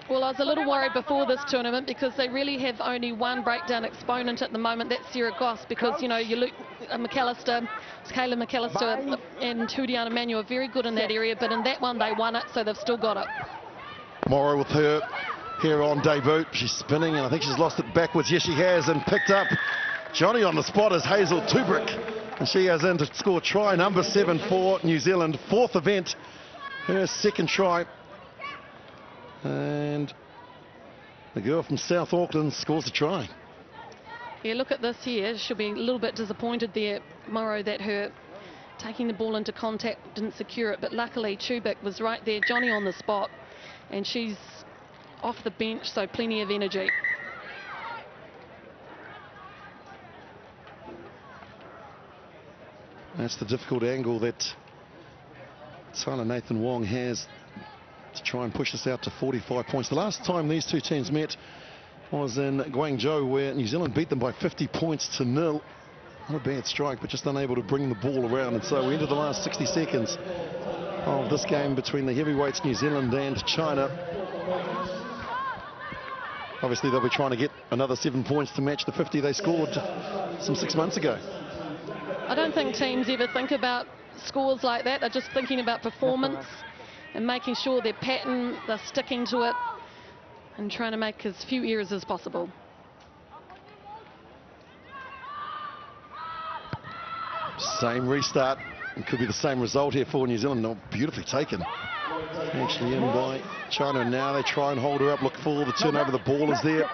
Well, I was a little worried before this tournament because they really have only one breakdown exponent at the moment. That's Sarah Goss, because, you know, you look McAllister, Kayla McAllister and Hudiana Manuel are very good in that area, but in that one they won it, so they've still got it. Morrow with her here on debut. She's spinning, and I think she's lost it backwards. Yes, she has, and picked up. Johnny on the spot is Hazel Tubrick. And she goes in to score try number 7 for New Zealand. 4th event, her 2nd try. And the girl from South Auckland scores the try. Yeah, look at this here. She'll be a little bit disappointed there, Morrow, that her taking the ball into contact didn't secure it. But luckily, Tubrick was right there, Johnny on the spot. And she's off the bench, so plenty of energy. That's the difficult angle that Tyler Nathan Wong has to try and push us out to 45 points. The last time these two teams met was in Guangzhou, where New Zealand beat them by 50 points to 0. Not a bad strike, but just unable to bring the ball around. And so we enter the last 60 seconds of this game between the heavyweights, New Zealand and China. Obviously, they'll be trying to get another 7 points to match the 50 they scored some 6 months ago. I don't think teams ever think about scores like that. They're just thinking about performance and making sure their pattern, they're sticking to it. and trying to make as few errors as possible. Same restart. It could be the same result here for New Zealand. No, beautifully taken. Actually in by China. Now they try and hold her up. Look for the turnover. The ball is there.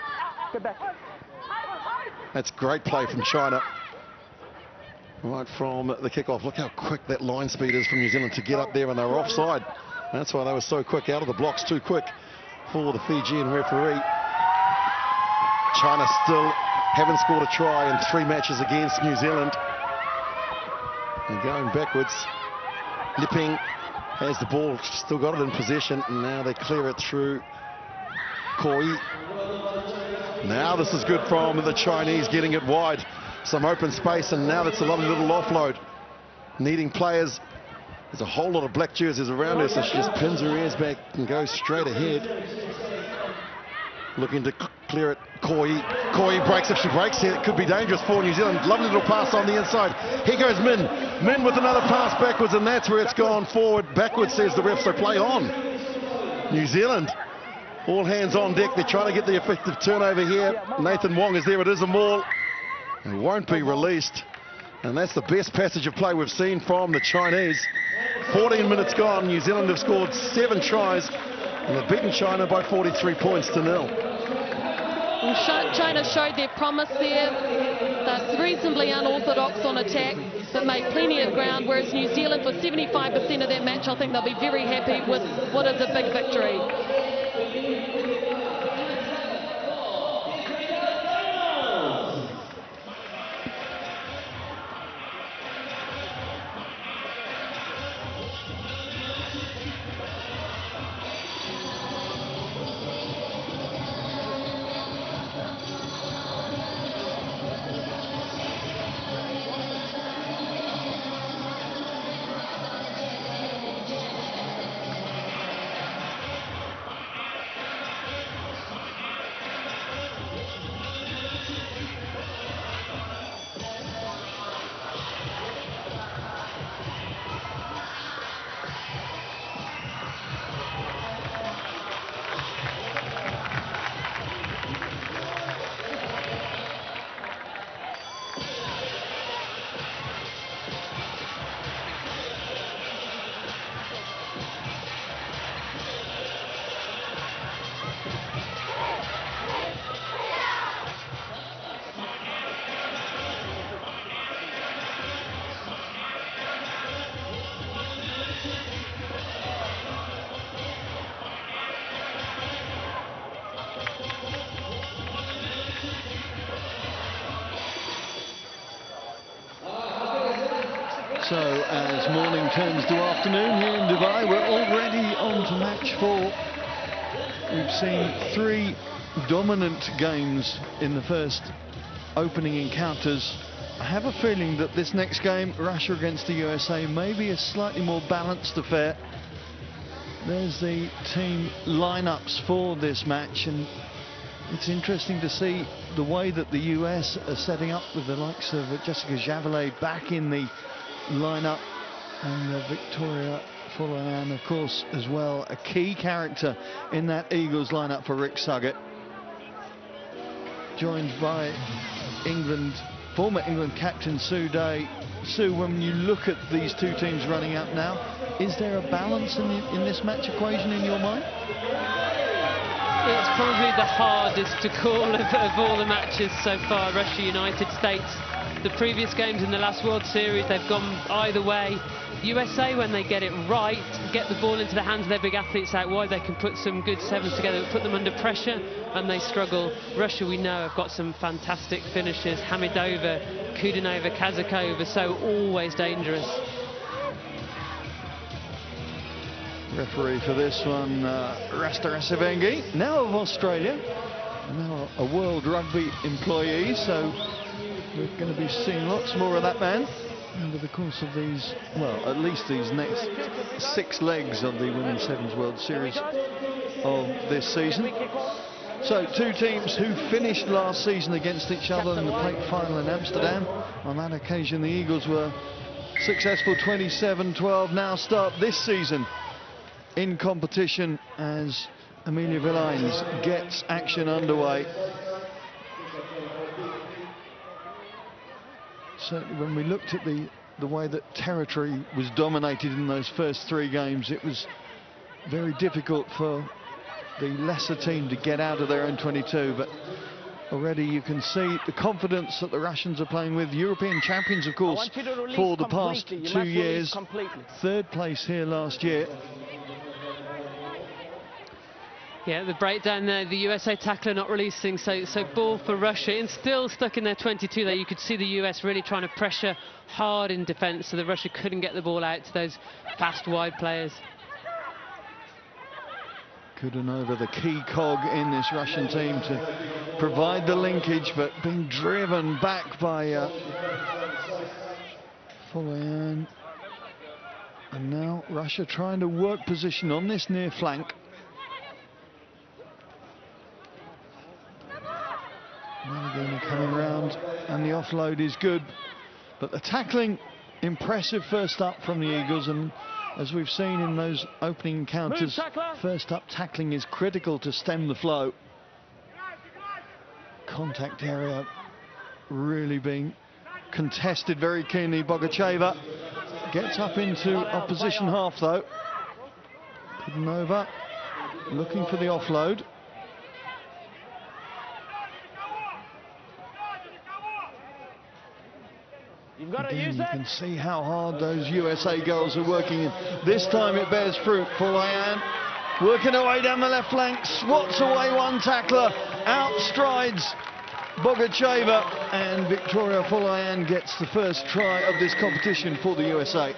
That's great play from China. Right from the kickoff. Look how quick that line speed is from New Zealand to get up there, and they were offside. That's why they were so quick out of the blocks, too quick for the Fijian referee. China still haven't scored a try in 3 matches against New Zealand. And going backwards. Lipping has the ball, still got it in possession, and now they clear it through Koi. Now this is good from the Chinese, getting it wide. Some open space, and now that's a lovely little offload. Needing players. There's a whole lot of black jerseys around her, so she just pins her ears back and goes straight ahead. Looking to clear it. Koi breaks. If she breaks here, it could be dangerous for New Zealand. Lovely little pass on the inside. Here goes Min. Min with another pass backwards, and that's where it's gone forward. Backwards, says the ref, so play on. New Zealand, all hands on deck. They're trying to get the effective turnover here. Nathan Wong is there. It is a maul. It won't be released. And that's the best passage of play we've seen from the Chinese. 14 minutes gone. New Zealand have scored 7 tries. And they've beaten China by 43 points to 0. Well, China showed their promise there. They're reasonably unorthodox on attack, but made plenty of ground, whereas New Zealand, for 75% of their match, I think they'll be very happy with what is a big victory. So as morning turns to afternoon here in Dubai, we're already on to match 4. We've seen 3 dominant games in the first opening encounters. I have a feeling that this next game, Russia against the USA, may be a slightly more balanced affair. There's the team lineups for this match, and it's interesting to see the way that the US are setting up with the likes of Jessica Javelet back in the lineup, and Victoria Fuller, of course, as well, a key character in that Eagles lineup for Rick Suggett, joined by England, former England captain Sue Day. Sue, when you look at these 2 teams running up now, is there a balance in this match equation in your mind? It's probably the hardest to call of all the matches so far. Russia, United States. The previous games in the last World Series, they've gone either way. USA, when they get it right, get the ball into the hands of their big athletes out wide, they can put some good sevens together, put them under pressure, and they struggle. Russia, we know, have got some fantastic finishers. Hamidova, Kudanova, Kazakova, so always dangerous. Referee for this one, Rasta Rasavengi, now of Australia, now a World Rugby employee, so we're going to be seeing lots more of that man over the course of these, well, at least these next 6 legs of the Women's Sevens World Series of this season. So 2 teams who finished last season against each other in the plate final in Amsterdam. On that occasion, the Eagles were successful 27-12. Now start this season in competition as Amelia Villains gets action underway. Certainly when we looked at the way that territory was dominated in those first 3 games, it was very difficult for the lesser team to get out of their own 22, but already you can see the confidence that the Russians are playing with. European champions, of course, for the past 2 years. 3rd place here last year. Yeah, the breakdown there, the USA tackler not releasing, so ball for Russia, and still stuck in their 22 there. You could see the US really trying to pressure hard in defence so that Russia couldn't get the ball out to those fast wide players. Kudanova, the key cog in this Russian team to provide the linkage, but being driven back by Folayan. And now Russia trying to work position on this near flank. Malagina coming around, and the offload is good, but the tackling impressive first up from the Eagles, and as we've seen in those opening encounters, first up tackling is critical to stem the flow. Contact area really being contested very keenly. Bogacheva gets up into opposition half though. Kudanova looking for the offload. Again, you can see how hard those USA girls are working. This time it bears fruit for Layan. Working her way down the left flank, swats away one tackler, outstrides Bogacheva, and Victoria Folayan gets the first try of this competition for the USA.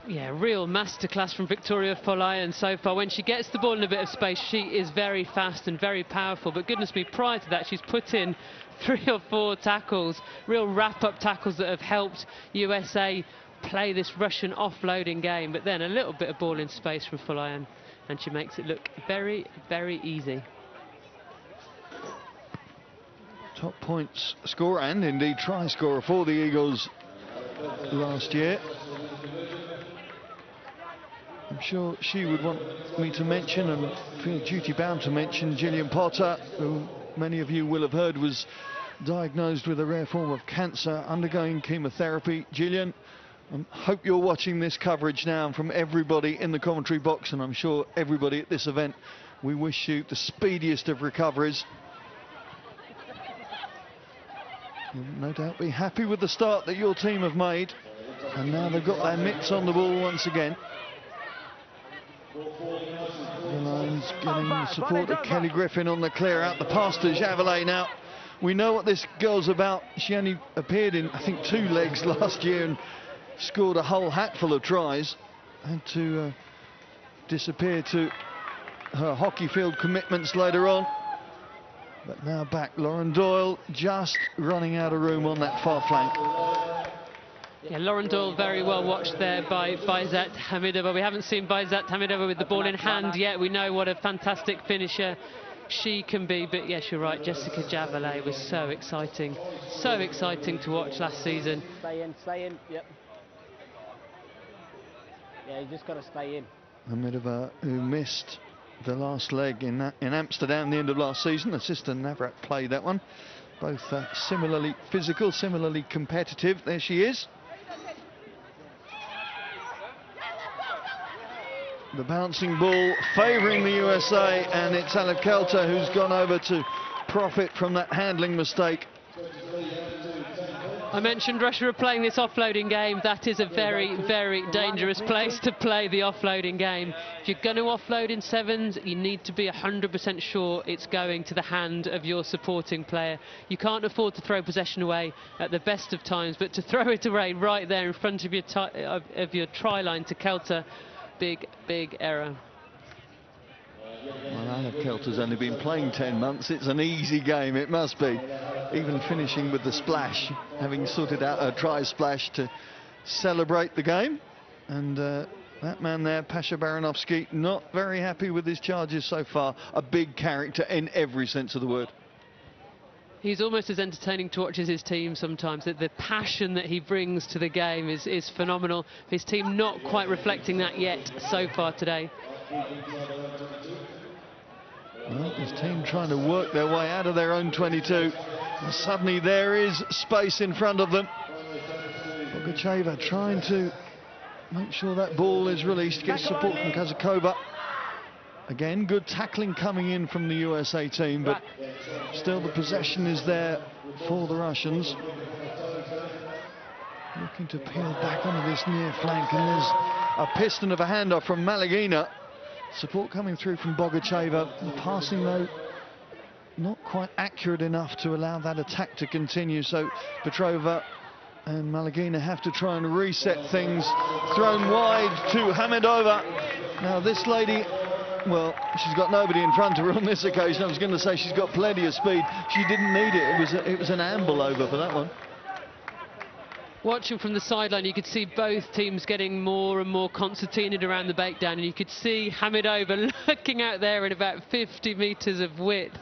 Yeah, real masterclass from Victoria Folayan so far. When she gets the ball in a bit of space, she is very fast and very powerful. But goodness me, prior to that, she's put in 3 or 4 tackles, real wrap-up tackles that have helped USA play this Russian offloading game. But then a little bit of ball in space from Folayan, and she makes it look very, very easy. Top points scorer and indeed try scorer for the Eagles last year. I'm sure she would want me to mention, and feel duty bound to mention, Gillian Potter, who many of you will have heard was diagnosed with a rare form of cancer, undergoing chemotherapy. Gillian, I hope you're watching this coverage now from everybody in the commentary box, and I'm sure everybody at this event. We wish you the speediest of recoveries. You'll no doubt be happy with the start that your team have made, and now they've got their mitts on the ball once again. The Lions getting the support of Kelly Griffin on the clear out. The pass to Javelet now. We know what this girl's about. She only appeared in, I think, 2 legs last year and scored a whole hatful of tries. Had to disappear to her hockey field commitments later on. But now back, Lauren Doyle just running out of room on that far flank. Yeah, Lauren Doyle very well watched there by Baizat Hamidova. We haven't seen Baizat Hamidova with the ball in hand yet. We know what a fantastic finisher she can be, but yes, you're right, Jessica Javelet was so exciting to watch last season. Stay in, yep. Yeah, you just got to stay in. Hamidova, who missed the last leg in Amsterdam the end of last season. Sister Navrat played that one. Both similarly physical, similarly competitive. There she is. The bouncing ball favouring the USA, and it's Alec Kelter who's gone over to profit from that handling mistake. I mentioned Russia are playing this offloading game. That is a very, very dangerous place to play the offloading game. If you're going to offload in 7s, you need to be 100% sure it's going to the hand of your supporting player. You can't afford to throw possession away at the best of times, but to throw it away right there in front of your try line to Kelter, big error. Well, Alec Kelter's only been playing 10 months. It's an easy game, it must be. Even finishing with the splash, having sorted out a try splash to celebrate the game. And that man there, Pasha Baranovsky, not very happy with his charges so far. A big character in every sense of the word. He's almost as entertaining to watch as his team sometimes. The passion that he brings to the game is phenomenal. His team not quite reflecting that yet so far today. Well, this team trying to work their way out of their own 22. And suddenly there is space in front of them. Bogacheva trying to make sure that ball is released, gets support from Kazakova. Again, good tackling coming in from the USA team, but still the possession is there for the Russians. Looking to peel back onto this near flank, and there's a piston of a handoff from Malagina. Support coming through from Bogacheva. The passing, though, not quite accurate enough to allow that attack to continue. So Petrova and Malagina have to try and reset things. Thrown wide to Hamedova. Now this lady, well, she's got nobody in front of her on this occasion. I was going to say she's got plenty of speed. She didn't need it. It was an amble over for that one. Watching from the sideline, you could see both teams getting more and more concertinaed around the breakdown, and you could see Hamedova looking out there in about 50 metres of width.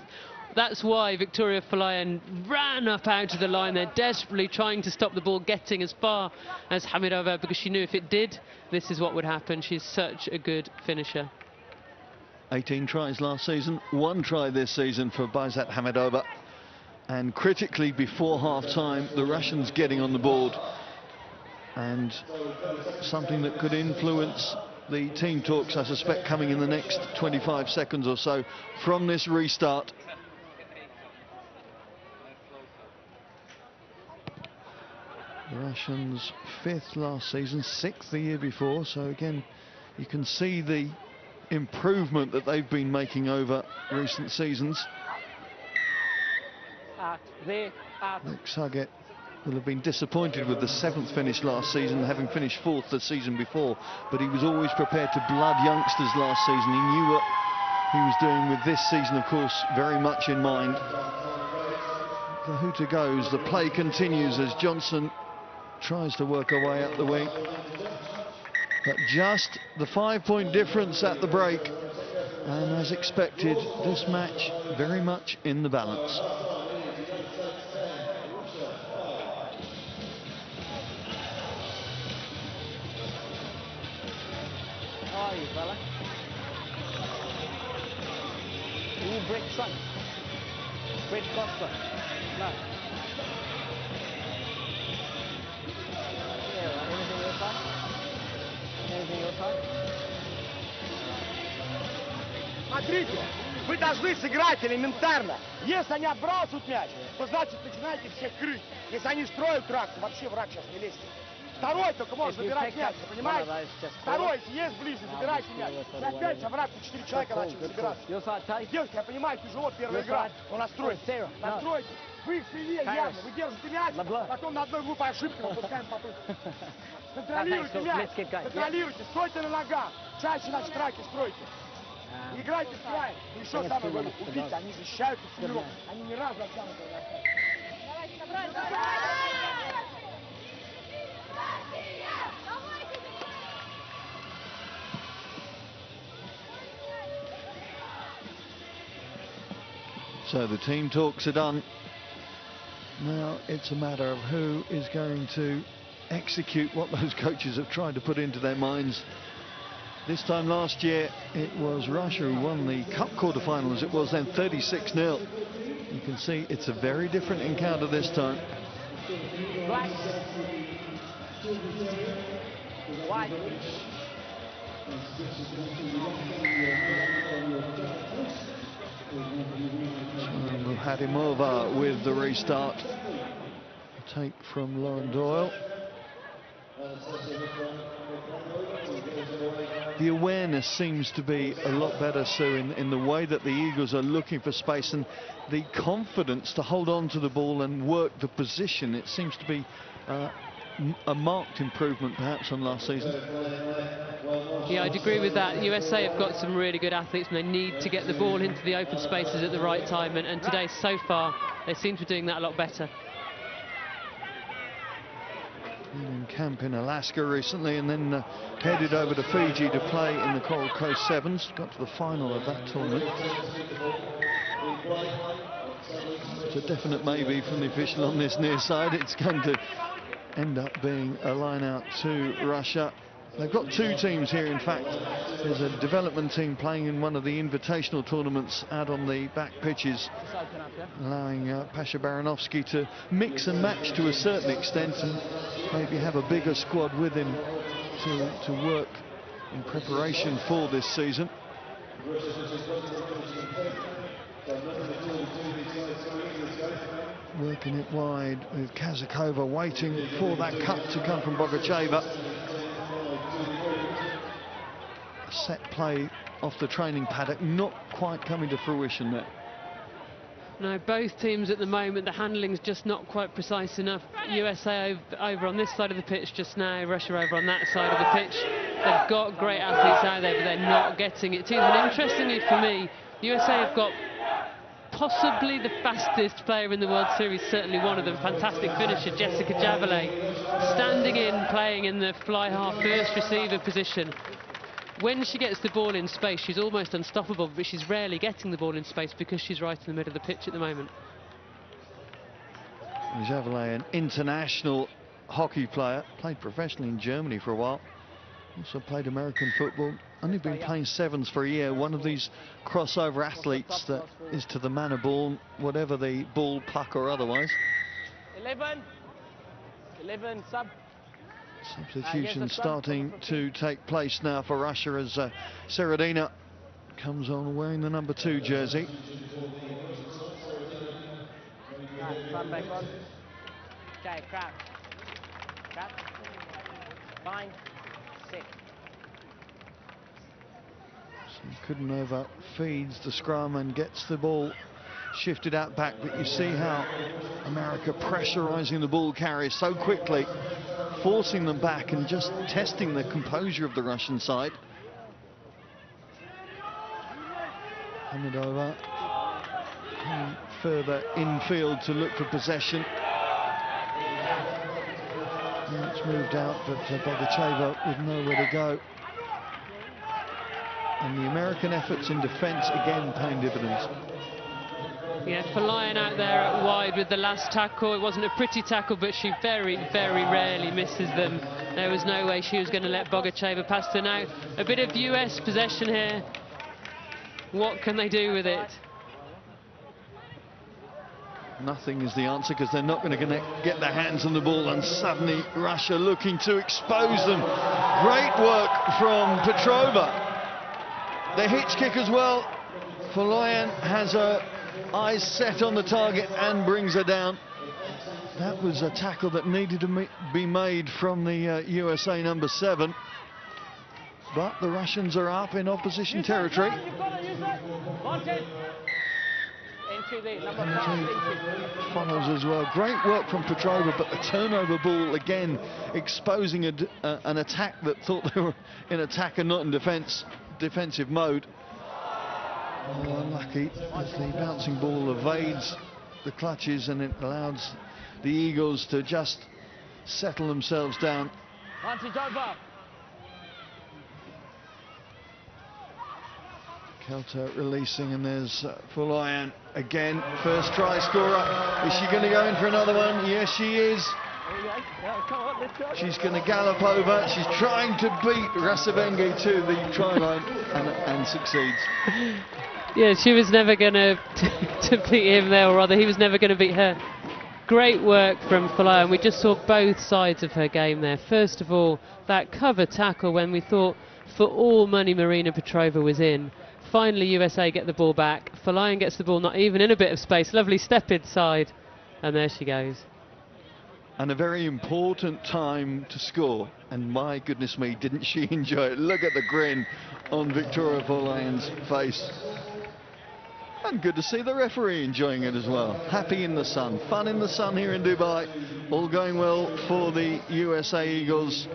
That's why Victoria Falayan ran up out to the line there, desperately trying to stop the ball getting as far as Hamedova, because she knew if it did, this is what would happen. She's such a good finisher. 18 tries last season, 1 try this season for Baizat Hamedova. And critically, before half-time, the Russians getting on the board. And something that could influence the team talks, I suspect, coming in the next 25 seconds or so from this restart. The Russians 5th last season, 6th the year before. So again, you can see the improvement that they've been making over recent seasons. Nick Suggett will have been disappointed with the 7th finish last season, having finished 4th the season before, but he was always prepared to blood youngsters last season. He knew what he was doing with this season, of course, very much in mind. The hooter goes, the play continues as Johnson tries to work her way up the wing. But just the 5-point difference at the break, and as expected, this match very much in the balance. How are you, fella? Do you break front? Break cross front? No. Yeah, anything your side? Anything your side? Смотрите, вы должны сыграть элементарно. Если они отбрасывают мяч, то значит начинаете всех крыть. Если они строят тракцию, вообще враг сейчас не лезет. Второй только может забирать мяч, понимаете? Второй, если есть ближе, забирайте мяч. И опять враг по 4 человека начали забираться. Девушка, я понимаю, тяжело первая игра, но настройте. Настройте. Вы их сильнее явно, вы держите мяч, потом на одной глупой ошибке мы пускаем потом. Контролируйте мяч, контролируйте, стойте на ногах. Чаще наши траки стройте. Играйте с края. И еще самое главное, увидите, они защищают тренировку. Они ни разу от самого не оставят. So the team talks are done. Now it's a matter of who is going to execute what those coaches have tried to put into their minds. This time last year it was Russia who won the cup quarterfinals. It was then 36-0. You can see it's a very different encounter this time. Black. White. Hadimova with the restart. A take from Lauren Doyle. The awareness seems to be a lot better, Sue, in the way that the Eagles are looking for space, and the confidence to hold on to the ball and work the position. It seems to be a marked improvement perhaps on last season. Yeah, I'd agree with that. USA have got some really good athletes, and they need to get the ball into the open spaces at the right time, and today so far they seem to be doing that a lot better. Been in camp in Alaska recently and then headed over to Fiji to play in the Coral Coast Sevens. Got to the final of that tournament. It's a definite maybe from the official on this near side. It's going to end up being a line out to Russia. They've got two teams here, in fact. There's a development team playing in one of the invitational tournaments out on the back pitches, allowing Pasha Baranovsky to mix and match to a certain extent and maybe have a bigger squad with him to work in preparation for this season. Working it wide with Kazakova, waiting for that cut to come from Bogacheva. A set play off the training paddock, not quite coming to fruition there. No, both teams at the moment, the handling's just not quite precise enough. USA over on this side of the pitch just now, Russia over on that side of the pitch. They've got great athletes out there, but they're not getting it to them. And interestingly for me, USA have got possibly the fastest player in the World Series, certainly one of them, fantastic finisher, Jessica Javelet, standing in, playing in the fly half first receiver position. When she gets the ball in space, she's almost unstoppable, but she's rarely getting the ball in space because she's right in the middle of the pitch at the moment. Javelet, an international hockey player, played professionally in Germany for a while, also played American football, only been playing sevens for a year, one of these crossover athletes that is to the man of ball, whatever the ball, puck or otherwise. 11 sub. Substitution starting to take place now for Russia as Seredina comes on wearing the number 2 jersey. Front back on. Okay, crowd. Fine. Sick. So Kudanova feeds the scrum and gets the ball shifted out back, but you see how America pressurising the ball carriers so quickly, forcing them back and just testing the composure of the Russian side. Hamidova coming further infield to look for possession. Now it's moved out, but Bogacheva with nowhere to go. And the American efforts in defence again paying dividends. Yeah, Falayan out there at wide with the last tackle. It wasn't a pretty tackle, but she very, very rarely misses them. There was no way she was going to let Bogacheva past her. Now, a bit of US possession here. What can they do with it? Nothing is the answer, because they're not going to get their hands on the ball, and suddenly Russia looking to expose them. Great work from Petrova. The hitch kick as well. Falayan has her eyes set on the target and brings her down. That was a tackle that needed to be made from the USA number 7. But the Russians are up in opposition territory. Follows as well. Great work from Petrova, but the turnover ball again exposing an attack that thought they were in attack and not in defensive mode. Oh, unlucky as the bouncing ball evades the clutches, and it allows the Eagles to just settle themselves down. Once it's over. Kelter releasing, and there's Falayan again, first try scorer. Is she going to go in for another one? Yes, she is. She's going to gallop over. She's trying to beat Rasavenge to the try line and succeeds. Yeah, she was never going to beat him there, or rather he was never going to beat her. Great work from Falayan. We just saw both sides of her game there. First of all, that cover tackle when we thought for all money Marina Petrova was in. Finally, USA get the ball back. Falayan gets the ball not even in a bit of space. Lovely step inside, and there she goes. And a very important time to score. And my goodness me, didn't she enjoy it? Look at the grin on Victoria Falayan's face. And good to see the referee enjoying it as well. Happy in the sun, fun in the sun here in Dubai. All going well for the USA Eagles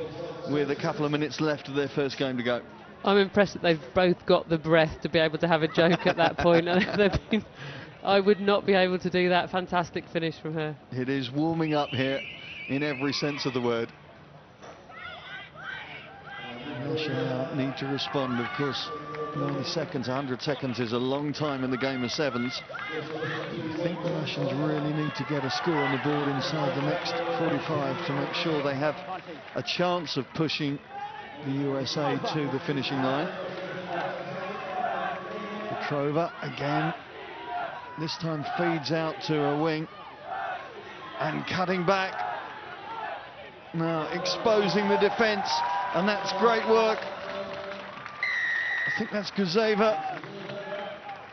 with a couple of minutes left of their first game to go. I'm impressed that they've both got the breath to be able to have a joke at that point. I would not be able to do that. Fantastic finish from her. It is warming up here in every sense of the word. Russia now need to respond, of course. 90 seconds, 100 seconds is a long time in the game of sevens. I think the Russians really need to get a score on the board inside the next 45 to make sure they have a chance of pushing the USA to the finishing line. Petrova again, this time feeds out to a wing and cutting back. Now exposing the defence, and that's great work. I think that's Guzeva.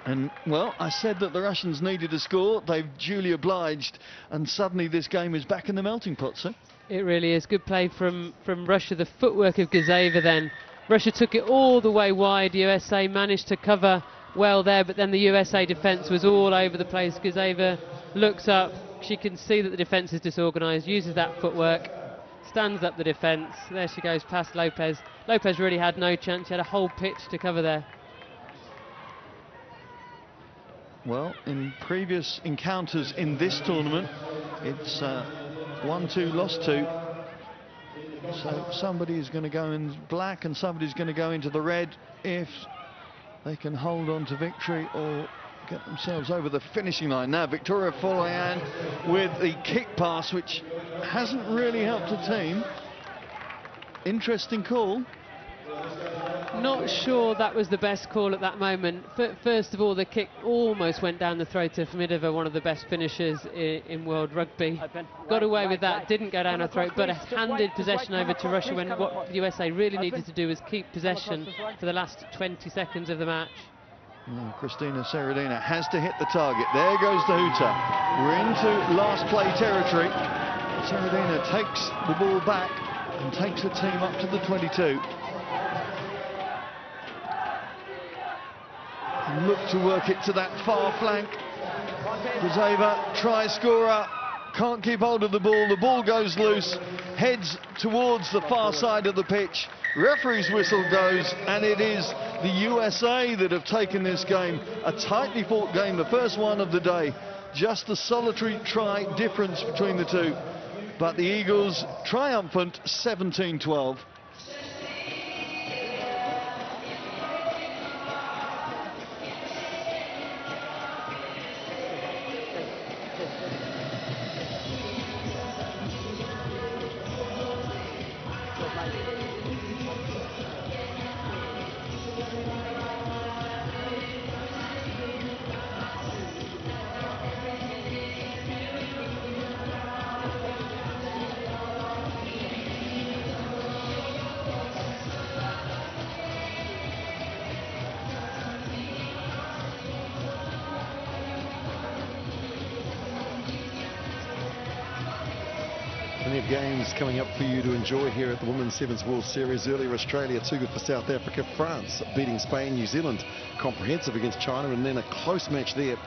And, well, I said that the Russians needed a score. They've duly obliged, and suddenly this game is back in the melting pot, sir. It really is. Good play from Russia. The footwork of Guzeva then. Russia took it all the way wide. USA managed to cover well there, but then the USA defence was all over the place. Guzeva looks up. She can see that the defence is disorganised, uses that footwork, stands up the defence. There she goes past Lopez. Lopez really had no chance. She had a whole pitch to cover there. Well, in previous encounters in this tournament, it's 1-2, lost 2. So somebody is going to go in black and somebody's going to go into the red if they can hold on to victory or get themselves over the finishing line. Now Victoria Folayan with the kick pass, which hasn't really helped the team. Interesting call. Not sure that was the best call at that moment. First of all, the kick almost went down the throat of Midova, one of the best finishers in World Rugby. Got away with that, didn't go down her throat, but handed possession over to Russia when what the USA really needed to do was keep possession for the last 20 seconds of the match. Christina Seredina has to hit the target. There goes the hooter. We're into last play territory. Seredina takes the ball back and takes the team up to the 22. And look to work it to that far flank. Guzeva, try scorer, can't keep hold of the ball goes loose, heads towards the far side of the pitch. Referee's whistle goes, and it is the USA that have taken this game. A tightly fought game, the first one of the day. Just the solitary try difference between the two. But the Eagles triumphant, 17-12. Plenty of games coming up for you to enjoy here at the Women's Sevens World Series. Earlier, Australia too good for South Africa. France beating Spain, New Zealand comprehensive against China, and then a close match there